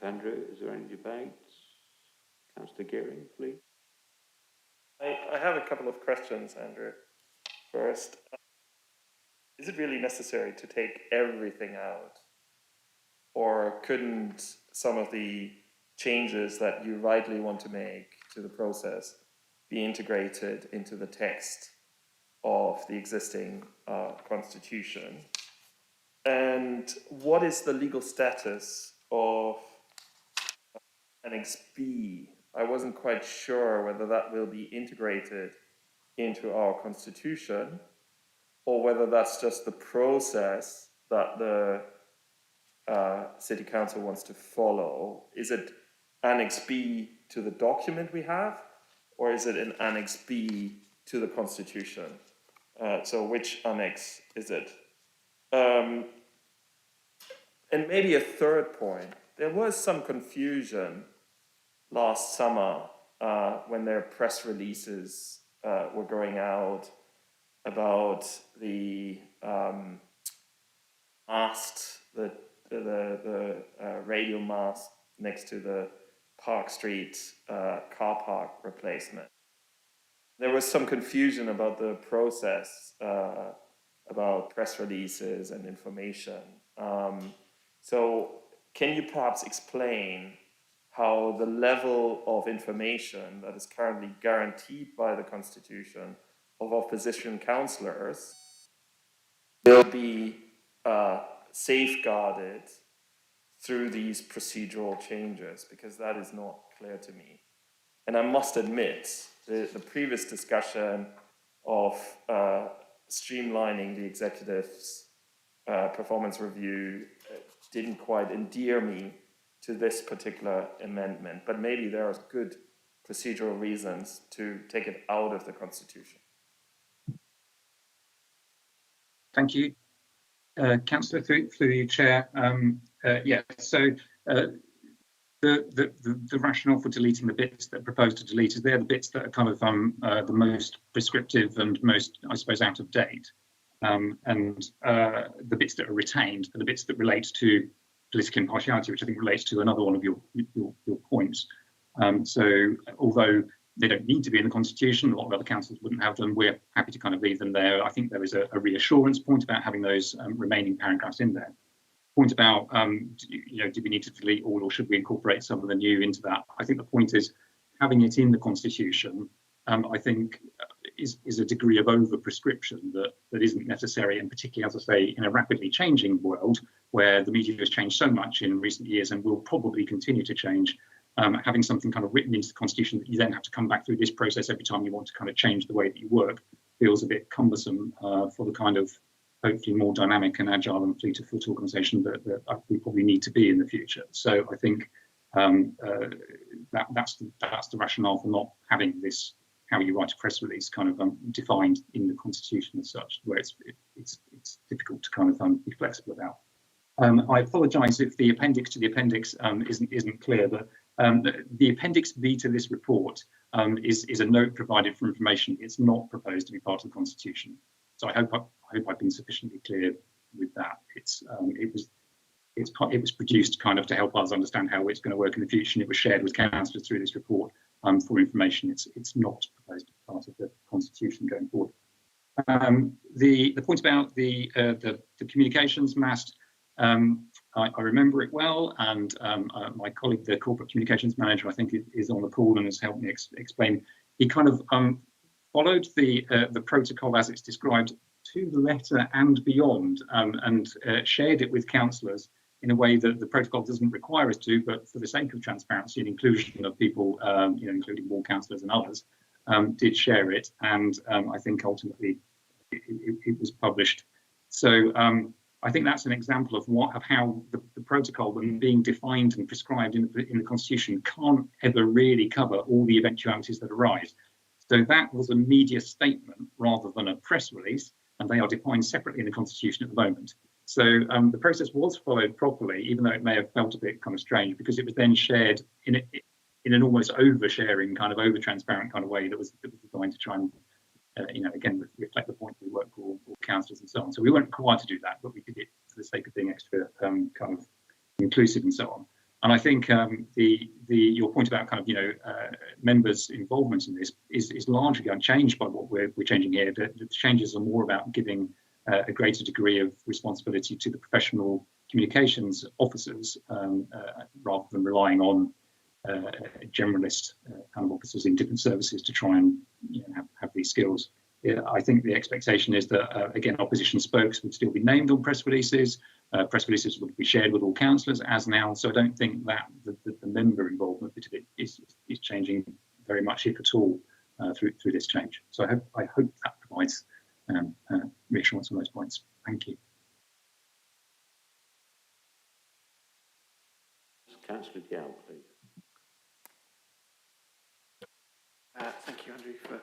Andrew, is there any debate? Councillor Gearing, please. I have a couple of questions, Andrew. First, is it really necessary to take everything out? Or couldn't some of the changes that you rightly want to make to the process be integrated into the text of the existing Constitution? And what is the legal status of Annex B? I wasn't quite sure whether that will be integrated into our Constitution, or whether that's just the process that the City Council wants to follow. Is it Annex B to the document we have, or is it an Annex B to the Constitution? So which annex is it? And maybe a third point. There was some confusion last summer when their press releases were going out about the mast, the radio mast next to the Park Street car park replacement. There was some confusion about the process, about press releases and information. So can you perhaps explain how the level of information that is currently guaranteed by the Constitution of opposition councillors will be safeguarded through these procedural changes, because that is not clear to me. And I must admit, the previous discussion of streamlining the executive's performance review didn't quite endear me to this particular amendment, but maybe there are good procedural reasons to take it out of the Constitution. Thank you. Councillor, through you, Chair. So the rationale for deleting the bits that are proposed to delete is they're the bits that are kind of the most prescriptive and most, I suppose, out of date. And the bits that are retained are the bits that relate to political impartiality, which I think relates to another one of your points. So although they don't need to be in the Constitution, a lot of other councils wouldn't have them, we're happy to kind of leave them there. I think there is a reassurance point about having those remaining paragraphs in there. Point about, do we need to delete all, or should we incorporate some of the new into that? I think the point is having it in the Constitution, I think is a degree of over-prescription that isn't necessary, and particularly, as I say, in a rapidly changing world where the media has changed so much in recent years and will probably continue to change. Having something kind of written into the Constitution that you then have to come back through this process every time you want to kind of change the way that you work feels a bit cumbersome for the kind of hopefully more dynamic and agile and fleet of foot organisation that we probably need to be in the future. So I think that's the rationale for not having this how you write a press release kind of defined in the Constitution as such, where it's difficult to kind of be flexible about. I apologise if the appendix to the appendix isn't clear, but the appendix B to this report is a note provided for information. It's not proposed to be part of the Constitution. So I hope I've been sufficiently clear with that. It was produced kind of to help us understand how it's going to work in the future, and it was shared with councillors through this report for information. It's not proposed to be part of the Constitution going forward. The point about the communications mast. I remember it well, and my colleague, the corporate communications manager, I think is on the call and has helped me explain. He kind of followed the protocol as it's described to the letter and beyond, and shared it with councillors in a way that the protocol doesn't require us to, but for the sake of transparency and inclusion of people, including more councillors and others, did share it, and I think ultimately it was published. So. I think that's an example of how the protocol, when being defined and prescribed in the Constitution, can't ever really cover all the eventualities that arise. So that was a media statement rather than a press release, and they are defined separately in the Constitution at the moment. So the process was followed properly, even though it may have felt a bit kind of strange, because it was then shared in an almost oversharing, kind of over-transparent kind of way that was designed to try and again, reflect the point we work for all councillors and so on. So we weren't required to do that, but we did it for the sake of being extra kind of inclusive and so on. And I think your point about kind of members' involvement in this is largely unchanged by what we're changing here. The changes are more about giving a greater degree of responsibility to the professional communications officers rather than relying on generalist kind of officers in different services to try and have these skills. I think the expectation is that again, opposition spokes would still be named on press releases. Press releases would be shared with all councillors as now. So I don't think that the member involvement bit of it is changing very much, if at all, through this change. So I hope that provides reassurance on those points. Thank you. Councillor Dial, please. Thank you, Andrew, for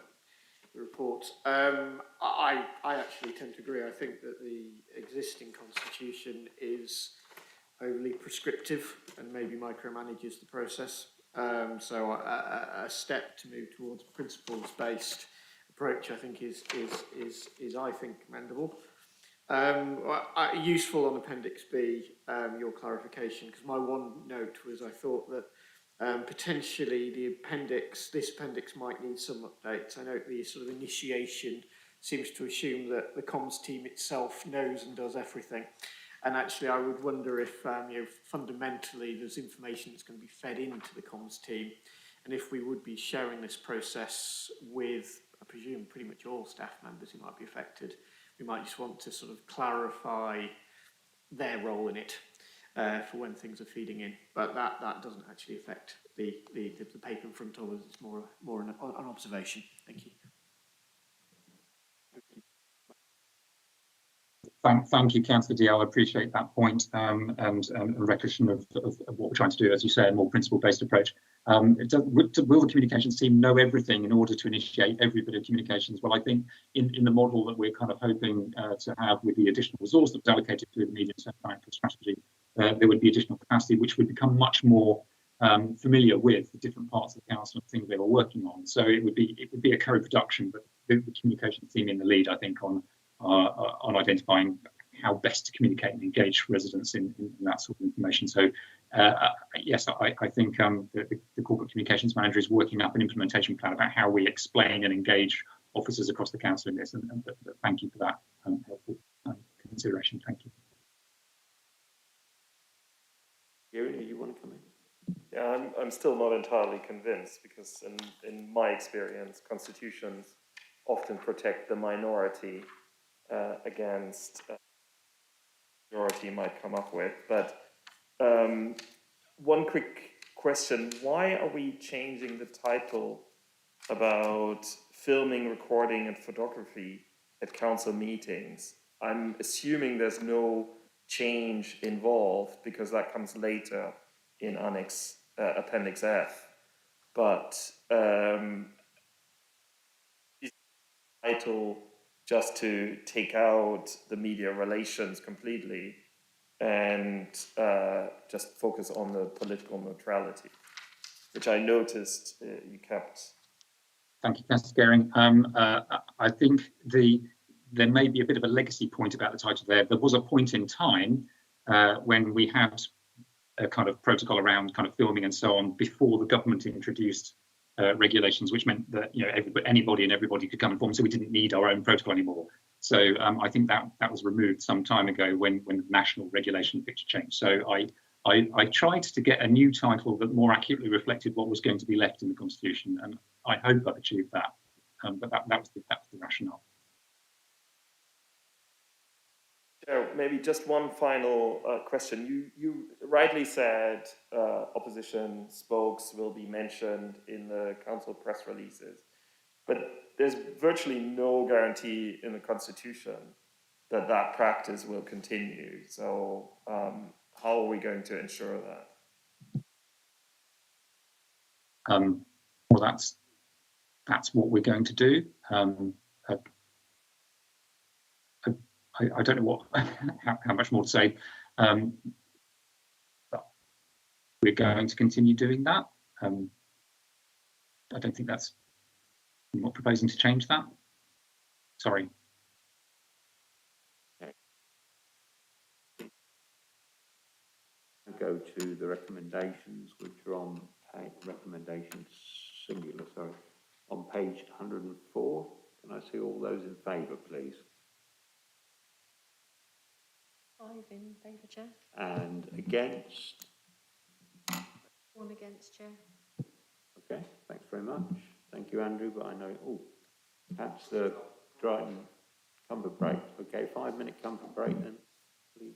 the report. I actually tend to agree. I think that the existing constitution is overly prescriptive and maybe micromanages the process. So a step to move towards a principles-based approach, I think, is I think commendable. Useful on Appendix B, your clarification, because my one note was I thought that potentially this appendix might need some updates. I know the sort of initiation seems to assume that the comms team itself knows and does everything. And actually, I would wonder if fundamentally there's information that's going to be fed into the comms team, and if we would be sharing this process with, I presume, pretty much all staff members who might be affected, we might just want to sort of clarify their role in it for when things are feeding in. But that doesn't actually affect the paper in front of us. It's more an observation. Thank you. Thank you, Councillor Diallo. I appreciate that point, and a recognition of what we're trying to do, as you say, a more principle-based approach. Will the communications team know everything in order to initiate every bit of communications? Well, I think in the model that we're kind of hoping to have with the additional resource that was allocated to the medium-term financial strategy, there would be additional capacity, which would become much more familiar with the different parts of the council and things they were working on. So it would be a co-production, but the communications team in the lead, I think, on identifying how best to communicate and engage residents in that sort of information. So yes, I think the corporate communications manager is working up an implementation plan about how we explain and engage officers across the council in this, and thank you for that helpful consideration. Thank you. Gary, do you want to come in? Yeah, I'm still not entirely convinced, because in my experience, constitutions often protect the minority against majority might come up with. But one quick question: why are we changing the title about filming, recording, and photography at council meetings? I'm assuming there's no change involved, because that comes later in Appendix F. But is the title just to take out the media relations completely and just focus on the political neutrality, which I noticed you kept? Thank you, Councillor Gehring. I think there may be a bit of a legacy point about the title there. There was a point in time when we had a kind of protocol around kind of filming and so on before the government introduced regulations, which meant that anybody and everybody could come and form, so we didn't need our own protocol anymore. So I think that was removed some time ago when the national regulation picture changed. So I tried to get a new title that more accurately reflected what was going to be left in the Constitution, and I hope I've achieved that. But that was the rationale. Maybe just one final question. You rightly said opposition spokes will be mentioned in the council press releases, but there's virtually no guarantee in the Constitution that that practice will continue. So how are we going to ensure that? Well, that's what we're going to do. I don't know how much more to say. But we're going to continue doing that. I don't think I'm not proposing to change that. Sorry. Go to the recommendations, which are on recommendations singular, sorry, on page 104. Can I see all those in favour, please? 5 in favour, Chair. And against? 1 against, Chair. Okay, thanks very much. Thank you, Andrew, but I know, that's the Brighton comfort break. Okay, 5-minute comfort break then, please.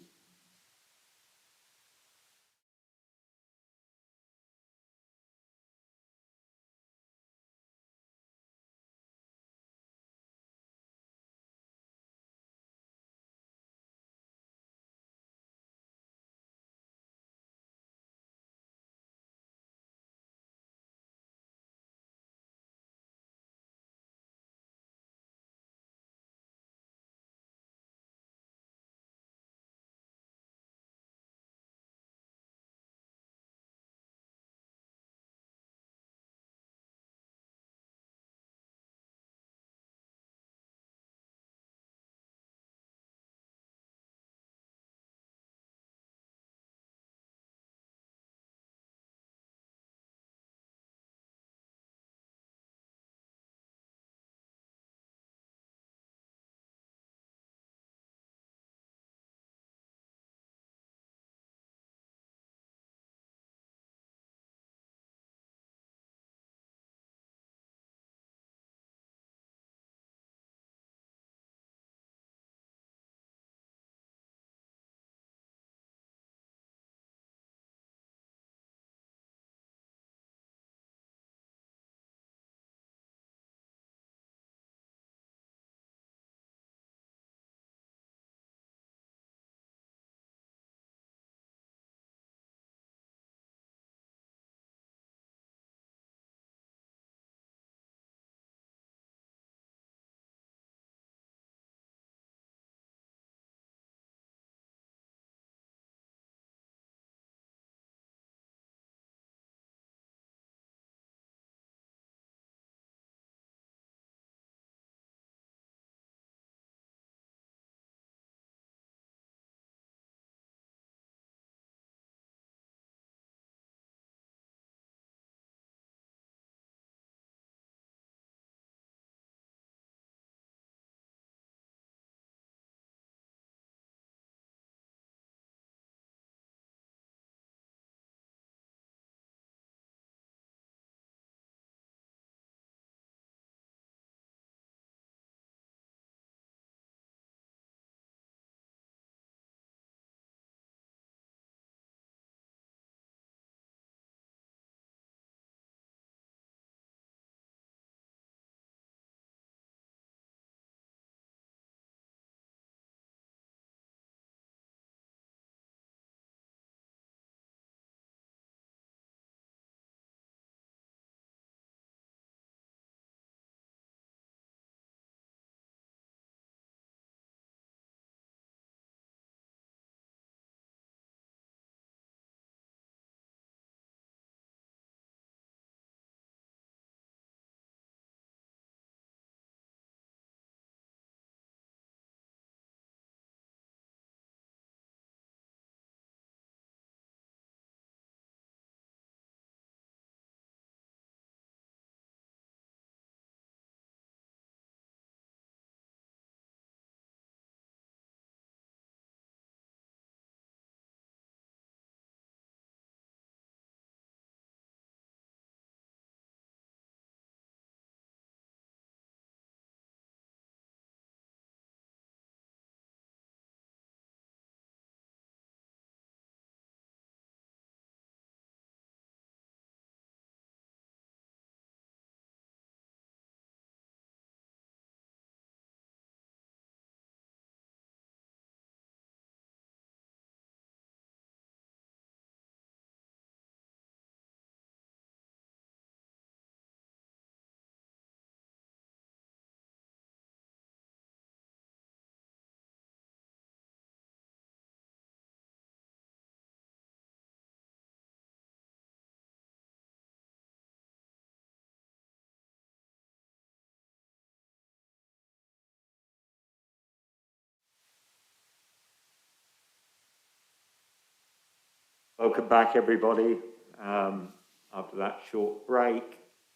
Welcome back, everybody. After that short break,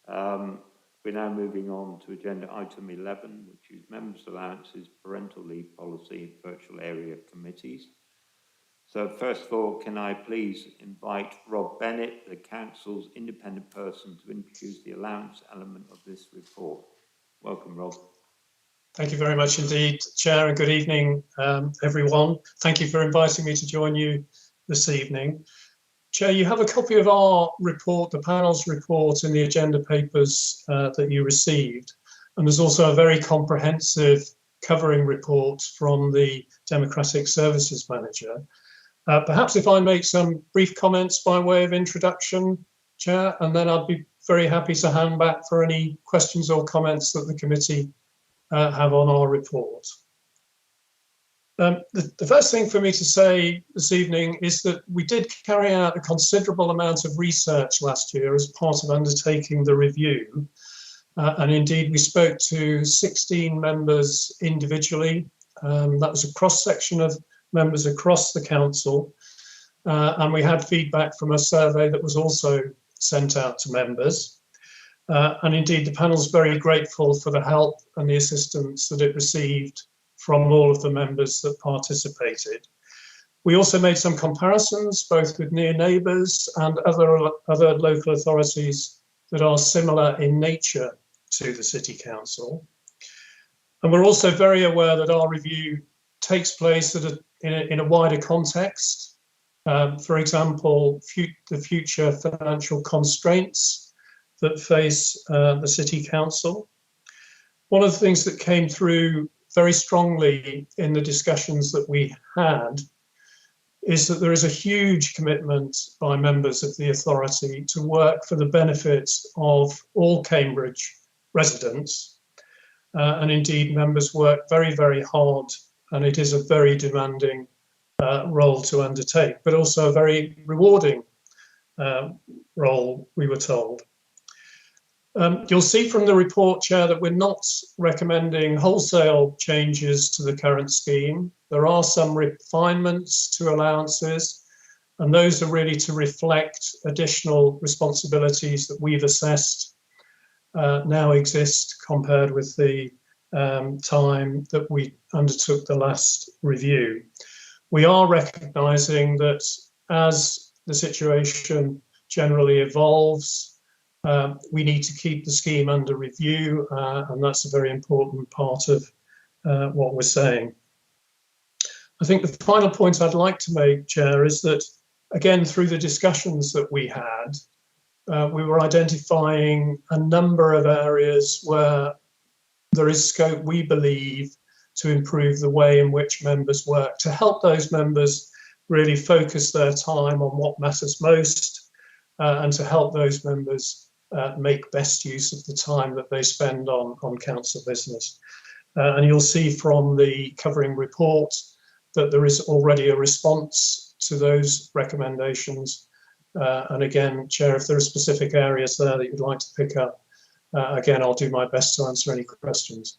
we're now moving on to agenda item 11, which is members' allowances, parental leave policy, virtual area committees. So first of all, can I please invite Rob Bennett, the council's independent person, to introduce the allowance element of this report. Welcome, Rob. Thank you very much indeed, Chair, and good evening, everyone. Thank you for inviting me to join you this evening. Chair, you have a copy of our report, the panel's report, in the agenda papers that you received. And there's also a very comprehensive covering report from the Democratic Services Manager. Perhaps if I make some brief comments by way of introduction, Chair, and then I'd be very happy to hand back for any questions or comments that the committee have on our report. The first thing for me to say this evening is that we did carry out a considerable amount of research last year as part of undertaking the review. And indeed, we spoke to 16 members individually. That was a cross-section of members across the council. And we had feedback from a survey that was also sent out to members. And indeed, the panel's very grateful for the help and the assistance that it received from all of the members that participated. We also made some comparisons, both with near neighbours and other local authorities that are similar in nature to the City Council. And we're also very aware that our review takes place in a wider context. For example, the future financial constraints that face the City Council. One of the things that came through very strongly in the discussions that we had is that there is a huge commitment by members of the authority to work for the benefit of all Cambridge residents. And indeed, members work very, very hard, and it is a very demanding role to undertake, but also a very rewarding role, we were told. You'll see from the report, Chair, that we're not recommending wholesale changes to the current scheme. There are some refinements to allowances, and those are really to reflect additional responsibilities that we've assessed now exist compared with the time that we undertook the last review. We are recognising that as the situation generally evolves, we need to keep the scheme under review, and that's a very important part of what we're saying. I think the final point I'd like to make, Chair, is that, again, through the discussions that we had, we were identifying a number of areas where there is scope, we believe, to improve the way in which members work, to help those members really focus their time on what matters most, and to help those members make best use of the time that they spend on council business. And you'll see from the covering report that there is already a response to those recommendations. And again, Chair, if there are specific areas there that you'd like to pick up, again, I'll do my best to answer any questions.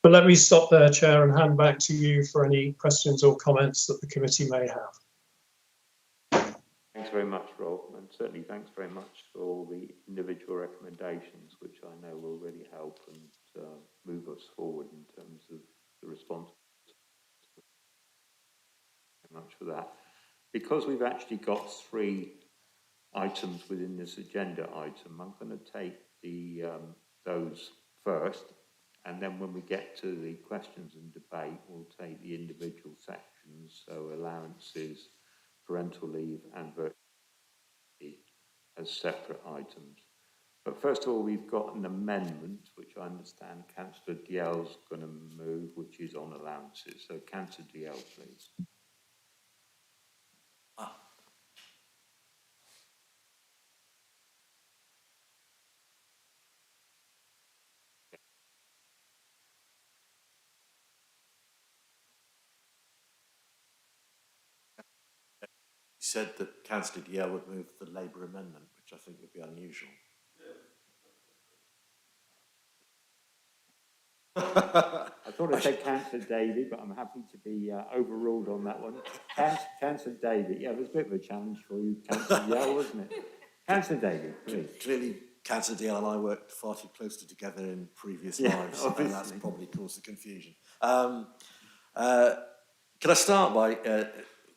But let me stop there, Chair, and hand back to you for any questions or comments that the committee may have. Thanks very much, Rob, and certainly thanks very much for all the individual recommendations, which I know will really help and move us forward in terms of the response. Thank you very much for that. Because we've actually got 3 items within this agenda item, I'm going to take those first, and then when we get to the questions and debate, we'll take the individual sections, so allowances, parental leave and virtual leave as separate items. But first of all, we've got an amendment, which I understand Councillor Diell's going to move, which is on allowances. So Councillor Diell, please. Said that Councillor Diell would move the Labour amendment, which I think would be unusual. I thought I said Councillor Davey, but I'm happy to be overruled on that one. Councillor Davey, yeah, it was a bit of a challenge for you, Councillor Yell, wasn't it? Councillor Davey, please. Clearly, Councillor Deal and I worked far too closely together in previous Yeah, lives, obviously. and that's probably caused the confusion. Can I start by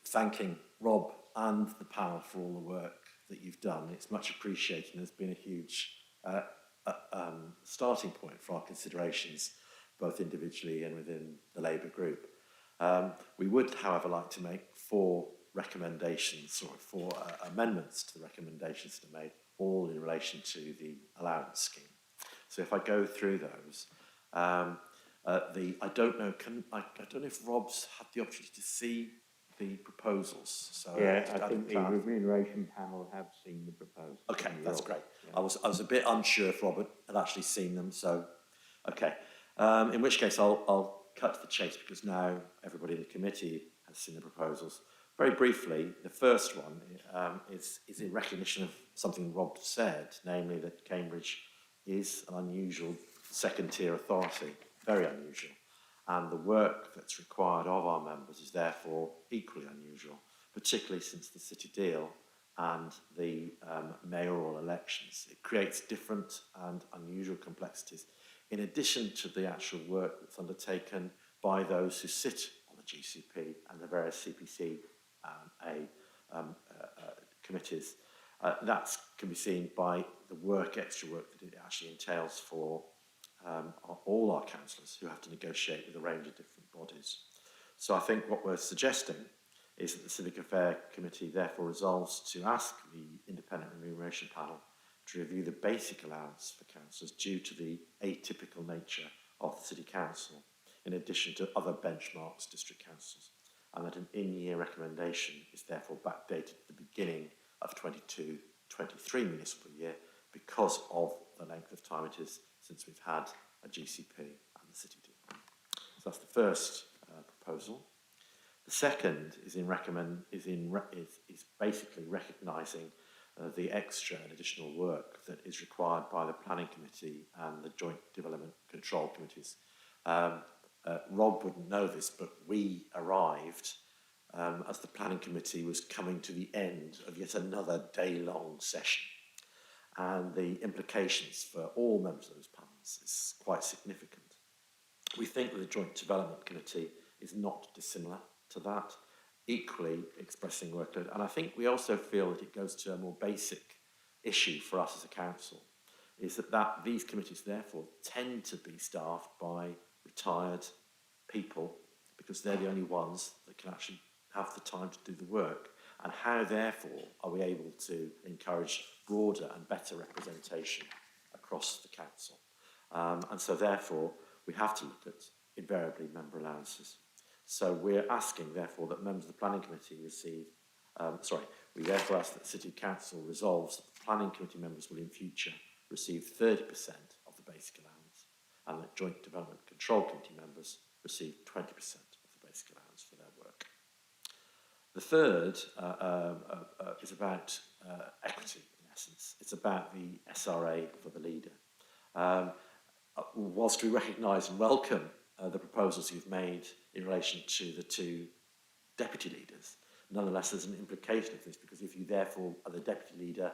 thanking Rob and the panel for all the work that you've done? It's much appreciated, and there's been a huge starting point for our considerations, both individually and within the Labour group. We would, however, like to make 4 recommendations, or 4 amendments to the recommendations that are made, all in relation to the allowance scheme. So if I go through those, I don't know if Rob's had the opportunity to see the proposals. So yeah, I think the remuneration panel have seen the proposals. Okay, that's great. Yeah. I was a bit unsure if Robert had actually seen them, so okay. In which case I'll cut to the chase, because now everybody in the committee has seen the proposals. Very briefly, the first one is in recognition of something Rob said, namely that Cambridge is an unusual second-tier authority, very unusual, and the work that's required of our members is therefore equally unusual, particularly since the city deal and the mayoral elections. It creates different and unusual complexities, in addition to the actual work that's undertaken by those who sit on the GCP and the various CPC committees. That can be seen by the extra work that it actually entails for all our councillors who have to negotiate with a range of different bodies. So I think what we're suggesting is that the Civic Affair Committee therefore resolves to ask the Independent Remuneration Panel to review the basic allowance for councillors due to the atypical nature of the City Council, in addition to other benchmarks district councils, and that an in-year recommendation is therefore backdated to the beginning of 22-23 municipal year because of the length of time it is since we've had a GCP and the city deal. So that's the first proposal. The second is basically recognising the extra and additional work that is required by the Planning Committee and the Joint Development Control Committees. Rob wouldn't know this, but we arrived as the Planning Committee was coming to the end of yet another day-long session. And the implications for all members of those panels is quite significant. We think that the Joint Development Committee is not dissimilar to that, equally expressing workload. And I think we also feel that it goes to a more basic issue for us as a council, is that these committees therefore tend to be staffed by retired people, because they're the only ones that can actually have the time to do the work. And how, therefore, are we able to encourage broader and better representation across the council? And so, therefore, we have to look at, invariably, member allowances. So we're asking, therefore, that members of the Planning Committee we therefore ask that the City Council resolves that the Planning Committee members will in future receive 30% of the basic allowance, and that Joint Development Control Committee members receive 20% of the basic allowance for their work. The third is about equity, in essence. It's about the SRA for the leader. Whilst we recognise and welcome the proposals you've made in relation to the 2 deputy leaders, nonetheless there's an implication of this, because if you therefore are the deputy leader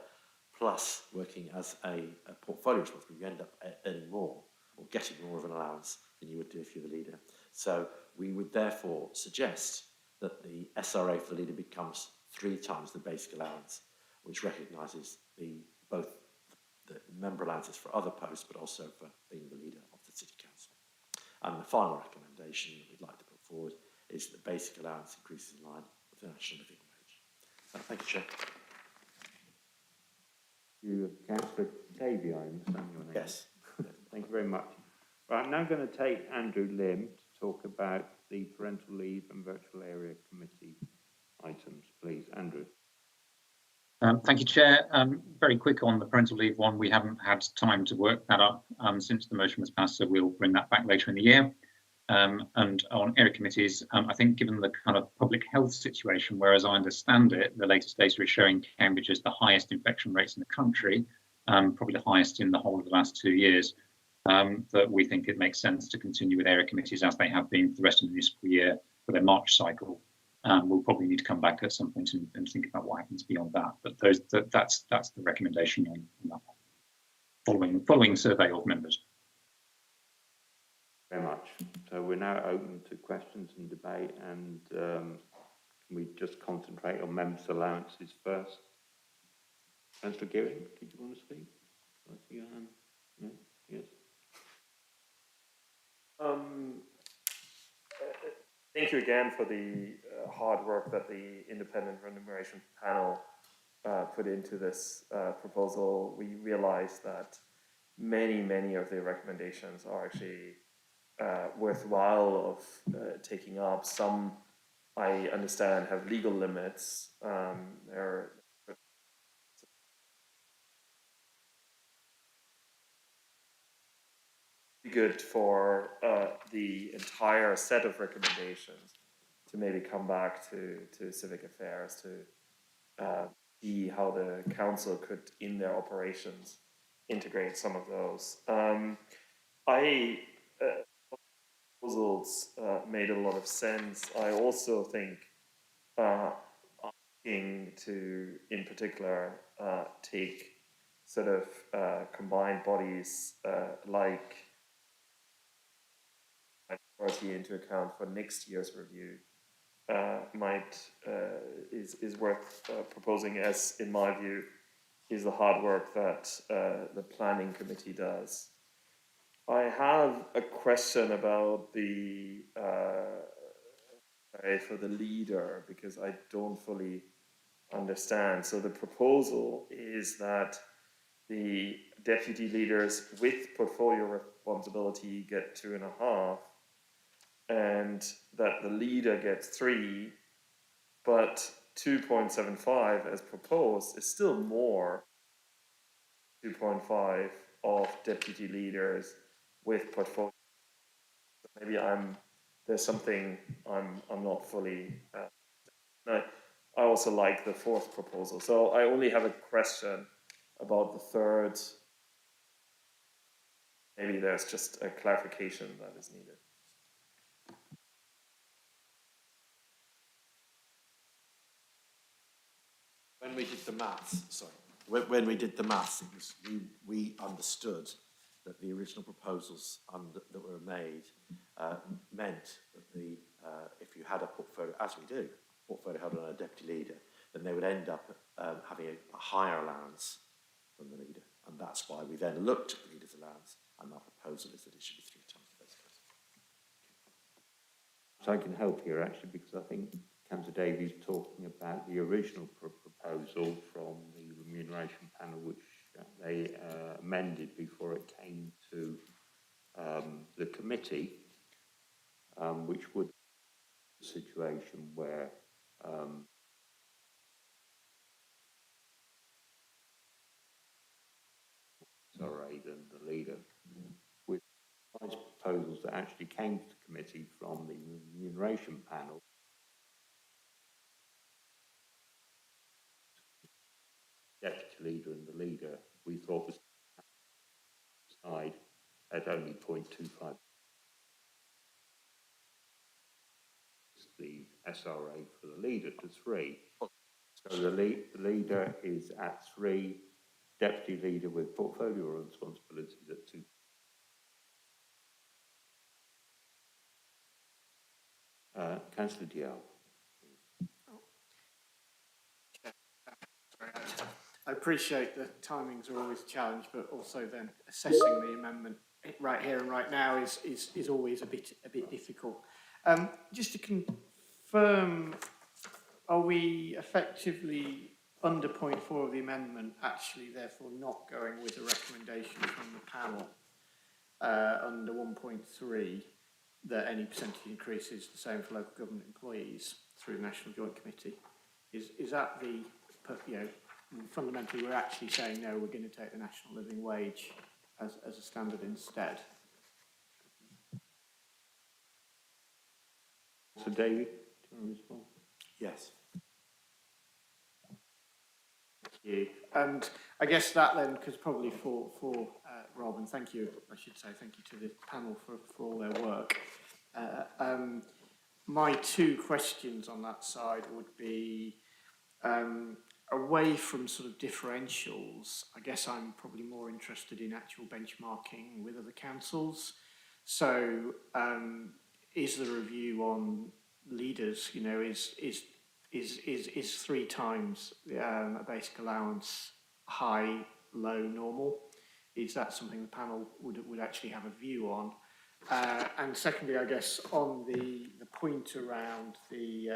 plus working as a portfolio responsible, you end up earning more or getting more of an allowance than you would do if you're the leader. So we would therefore suggest that the SRA for the leader becomes 3 times the basic allowance, which recognises both the member allowances for other posts, but also for being the leader of the City Council. And the final recommendation that we'd like to put forward is that the basic allowance increases in line with the national living wage. Thank you, Chair. You, Councillor Davey, I understand your name. Yes. Thank you very much. Right, I'm now going to take Andrew Lim to talk about the Parental Leave and Virtual Area Committee items. Please, Andrew. Thank you, Chair. Very quick on the parental leave one. We haven't had time to work that up since the motion was passed, so we'll bring that back later in the year. And on area committees, I think given the kind of public health situation, whereas I understand it, the latest data is showing Cambridge as the highest infection rates in the country, probably the highest in the whole of the last 2 years. that we think it makes sense to continue with area committees as they have been for the rest of the municipal year for their March cycle. We'll probably need to come back at some point and think about what happens beyond that. But that's the recommendation on that, following survey of members. Very much. So we're now open to questions and debate, and can we just concentrate on members' allowances first? Councillor Gearing, did you want to speak? I see your hand. No? Yes. Thank you again for the hard work that the independent remuneration panel put into this proposal. We realize that many of the recommendations are actually worthwhile of taking up. Some, I understand, have legal limits. They're good for the entire set of recommendations to maybe come back to Civic Affairs to see how the council could, in their operations, integrate some of those. Proposals made a lot of sense. I also think asking to, in particular, take sort of combined bodies like minority into account for next year's review is worth proposing, as in my view is the hard work that the planning committee does. I have a question about the for the leader, because I don't fully understand. So the proposal is that the deputy leaders with portfolio responsibility get 2.5, and that the leader gets 3, but 2.75 as proposed is still more 2.5 of deputy leaders with portfolio. Maybe there's something I'm not fully. I also like the fourth proposal. So I only have a question about the third. Maybe there's just a clarification that is needed. When we did the maths, when we did the maths, it was, we understood that the original proposals that were made meant that if you had a portfolio, as we do, portfolio held on a deputy leader, then they would end up having a higher allowance than the leader. And that's why we then looked at the leader's allowance, and our proposal is that it should be 3 times the base case. So I can help here actually, because I think Councillor Davies talking about the original proposal from the remuneration panel, which they amended before it came to the committee, which would be a situation where than the leader, with proposals that actually came to the committee from the remuneration panel. Deputy leader and the leader, we thought was side at only 0.25. The SRA for the leader to 3. So the leader is at 3, deputy leader with portfolio responsibilities at 2. Councillor Diallo. I appreciate that timings are always a challenge, but also then assessing the amendment right here and right now is always a bit difficult. Just to confirm, are we effectively under point 4 of the amendment actually therefore not going with the recommendation from the panel under 1.3 that any percentage increase is the same for local government employees through the National Joint Committee? Is that the, fundamentally we're actually saying no, we're going to take the national living wage as a standard instead? So David, do you want to respond? Yes. you. And I guess that then, because probably for Rob, and thank you, I should say, thank you to the panel for all their work. My two questions on that side would be, away from sort of differentials, I guess I'm probably more interested in actual benchmarking with other councils. So is the review on leaders, you know, is 3 times a basic allowance high, low, normal? Is that something the panel would actually have a view on? And secondly, I guess on the point around the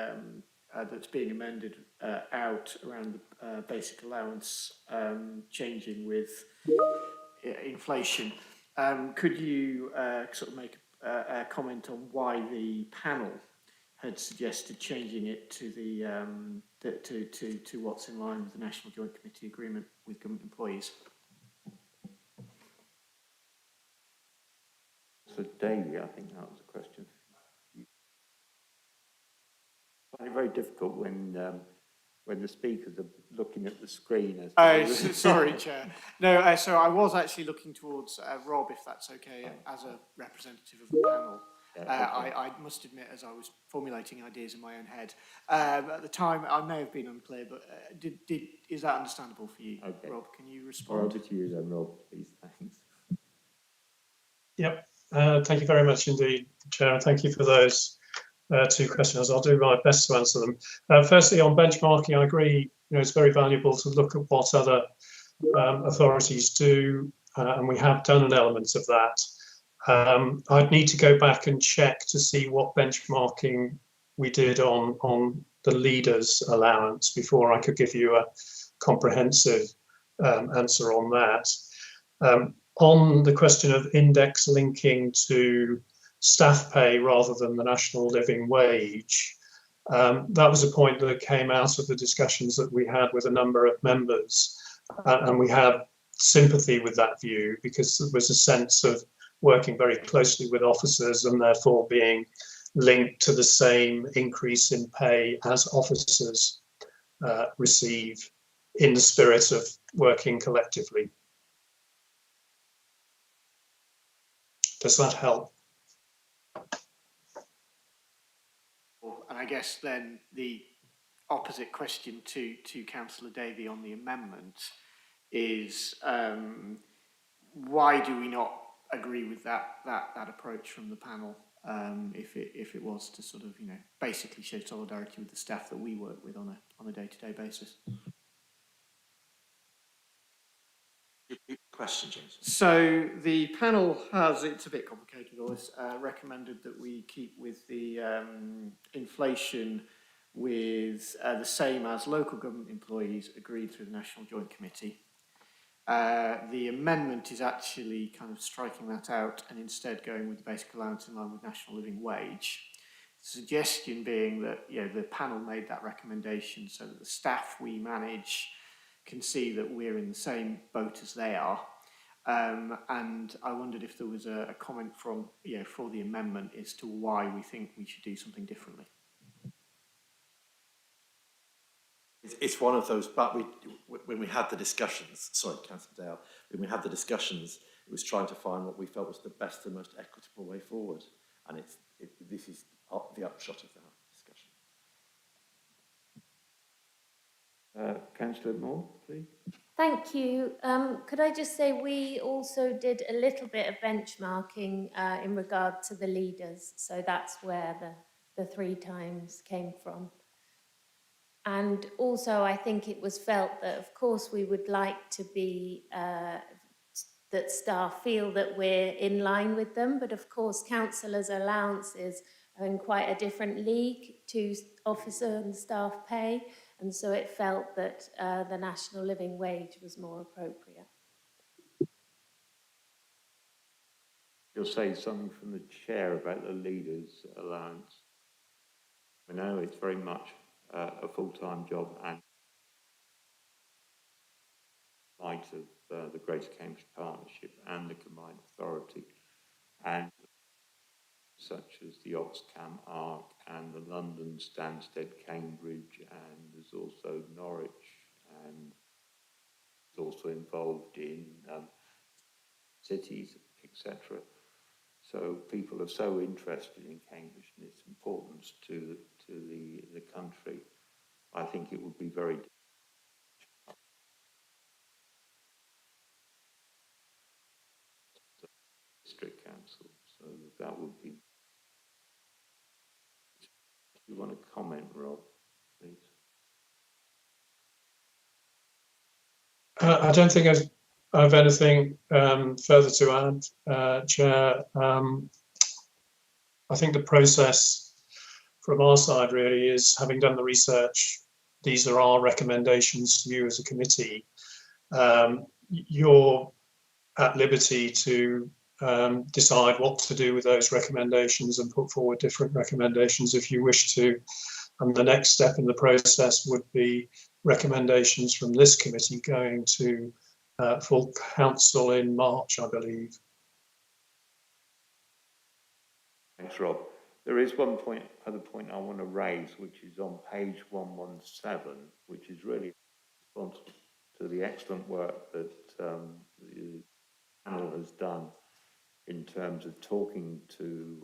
that's being amended out around the basic allowance changing with inflation, could you sort of make a comment on why the panel had suggested changing it to the to what's in line with the National Joint Committee agreement with government employees? So Davey, I think that was a question. I find it very difficult when the speakers are looking at the screen. As Sorry, Chair. No, so I was actually looking towards Rob, if that's okay, as a representative of the panel. Yeah, okay. I must admit, as I was formulating ideas in my own head, at the time I may have been unclear, but is that understandable for you, okay. Rob? Can you respond? Over to you then, Rob, please. Thanks. Yep. Thank you very much indeed, Chair, and thank you for those 2 questions. I'll do my best to answer them. Firstly, on benchmarking, I agree. You know, it's very valuable to look at what other authorities do, and we have done an element of that. I'd need to go back and check to see what benchmarking we did on the leaders allowance before I could give you a comprehensive answer on that. On the question of index linking to staff pay rather than the national living wage, that was a point that came out of the discussions that we had with a number of members, and we have sympathy with that view because there was a sense of working very closely with officers and therefore being linked to the same increase in pay as officers receive in the spirit of working collectively. Does that help? And I guess then the opposite question to Councillor Davey on the amendment is why do we not agree with that approach from the panel if it was to sort of, you know, basically show solidarity with the staff that we work with on a day-to-day basis? Question, James. So the panel has, it's a bit complicated, all this, recommended that we keep with the inflation with the same as local government employees agreed through the National Joint Committee. The amendment is actually kind of striking that out and instead going with the basic allowance in line with national living wage. The suggestion being that, you know, the panel made that recommendation so that the staff we manage can see that we're in the same boat as they are. And I wondered if there was a comment from, you know, for the amendment as to why we think we should do something differently. It's one of those, but when we had the discussions, sorry, Councillor Dale, when we had the discussions, it was trying to find what we felt was the best and most equitable way forward. And this is the upshot of that discussion. Councillor Moore, please. Thank you. Could I just say we also did a little bit of benchmarking in regard to the leaders. So that's where the 3 times came from. And also I think it was felt that of course we would like to be, that staff feel that we're in line with them, but of course councillors' allowances are in quite a different league to officer and staff pay. And so it felt that the national living wage was more appropriate. You'll say something from the chair about the leaders' allowance. I know it's very much a full-time job and in light of the Greater Cambridge Partnership and the Combined Authority, and such as the Oxcam Arc and the London Stansted Cambridge, and there's also Norwich and also involved in cities, etc. So people are so interested in Cambridge and its importance to the country. I think it would be very district council. So that would be. If you want to comment, Rob, please. I don't think I have anything further to add, Chair. I think the process from our side really is, having done the research, these are our recommendations to you as a committee. You're at liberty to decide what to do with those recommendations and put forward different recommendations if you wish to. And the next step in the process would be recommendations from this committee going to full council in March, I believe. Thanks, Rob. There is one other point I want to raise, which is on page 117, which is really responsible to the excellent work that the panel has done in terms of talking to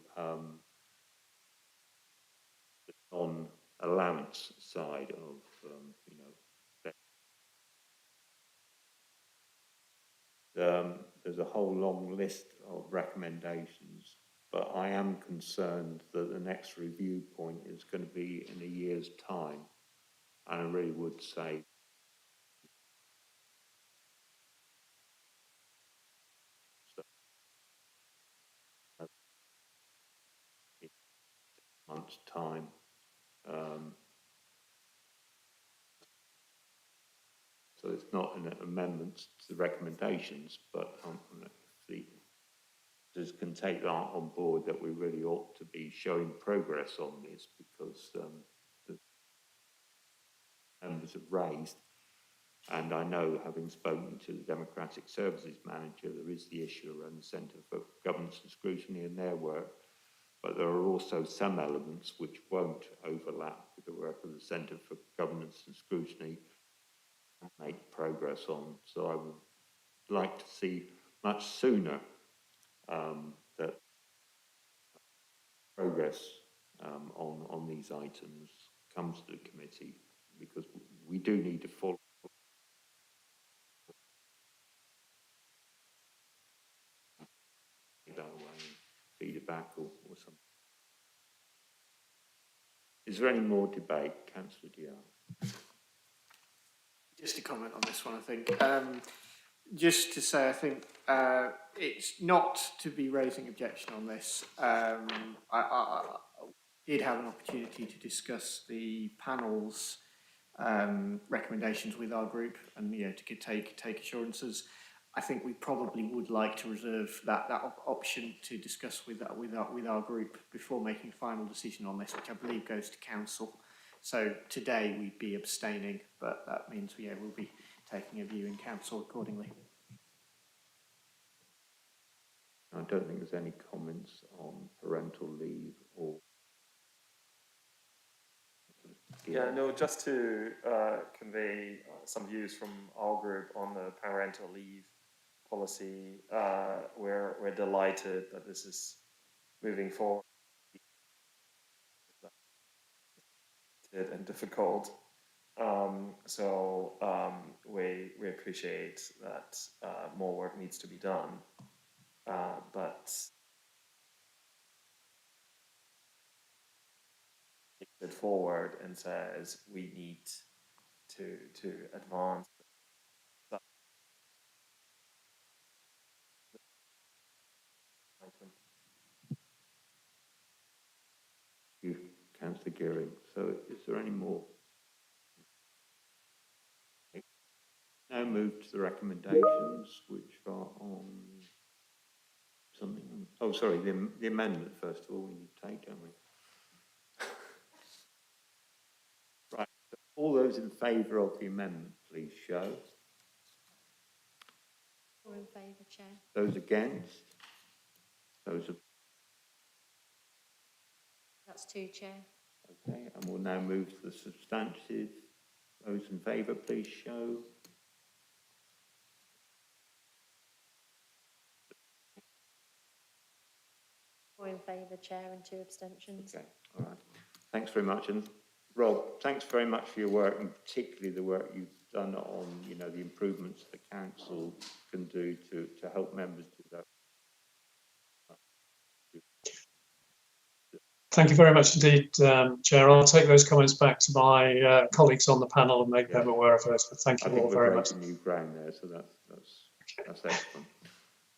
the non-allowance side of, there's a whole long list of recommendations, but I am concerned that the next review point is going to be in a year's time, and I really would say months' time. So it's not an amendment to the recommendations, but if the just can take that on board, that we really ought to be showing progress on this, because the members have raised, and I know, having spoken to the Democratic Services Manager, there is the issue around the Centre for Governance and Scrutiny and their work, but there are also some elements which won't overlap with the work of the Centre for Governance and Scrutiny and make progress on. So I would like to see much sooner that progress on these items comes to the committee, because we do need to follow that way and feed it back or something. Is there any more debate, Councillor Diar? Just a comment on this one, I think. Just to say, I think it's not to be raising objection on this. I did have an opportunity to discuss the panel's recommendations with our group, and to take assurances. I think we probably would like to reserve that option to discuss with our group before making a final decision on this, which I believe goes to council. So today we'd be abstaining, but that means we'll be taking a view in council accordingly. I don't think there's any comments on parental leave or. Yeah, no, just to convey some views from our group on the parental leave policy. We're delighted that this is moving forward and difficult. We appreciate that more work needs to be done, but takes it forward and says we need to advance. You, Councillor Gearing. So is there any more? Now move to the recommendations, which are on something. Oh, sorry, the amendment first of all. We need to take, don't we? Right. So all those in favour of the amendment, please show. All in favour, Chair. Those against. Those. That's 2, Chair. Okay, and we'll now move to the substantive. Those in favour, please show. 4 in favour, Chair, and 2 abstentions. Okay, all right. Thanks very much. And Rob, thanks very much for your work, and particularly the work you've done on, you know, the improvements the council can do to help members do that. Thank you very much indeed, Chair. I'll take those comments back to my colleagues on the panel and make them aware of those. But thank you all very much. New ground there, so that's excellent.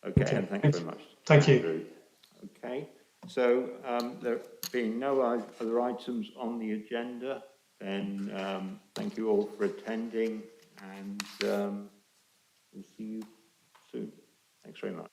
Okay, and thanks very much. Thank you. Okay, so there being no other items on the agenda, then thank you all for attending, and we'll see you soon. Thanks very much.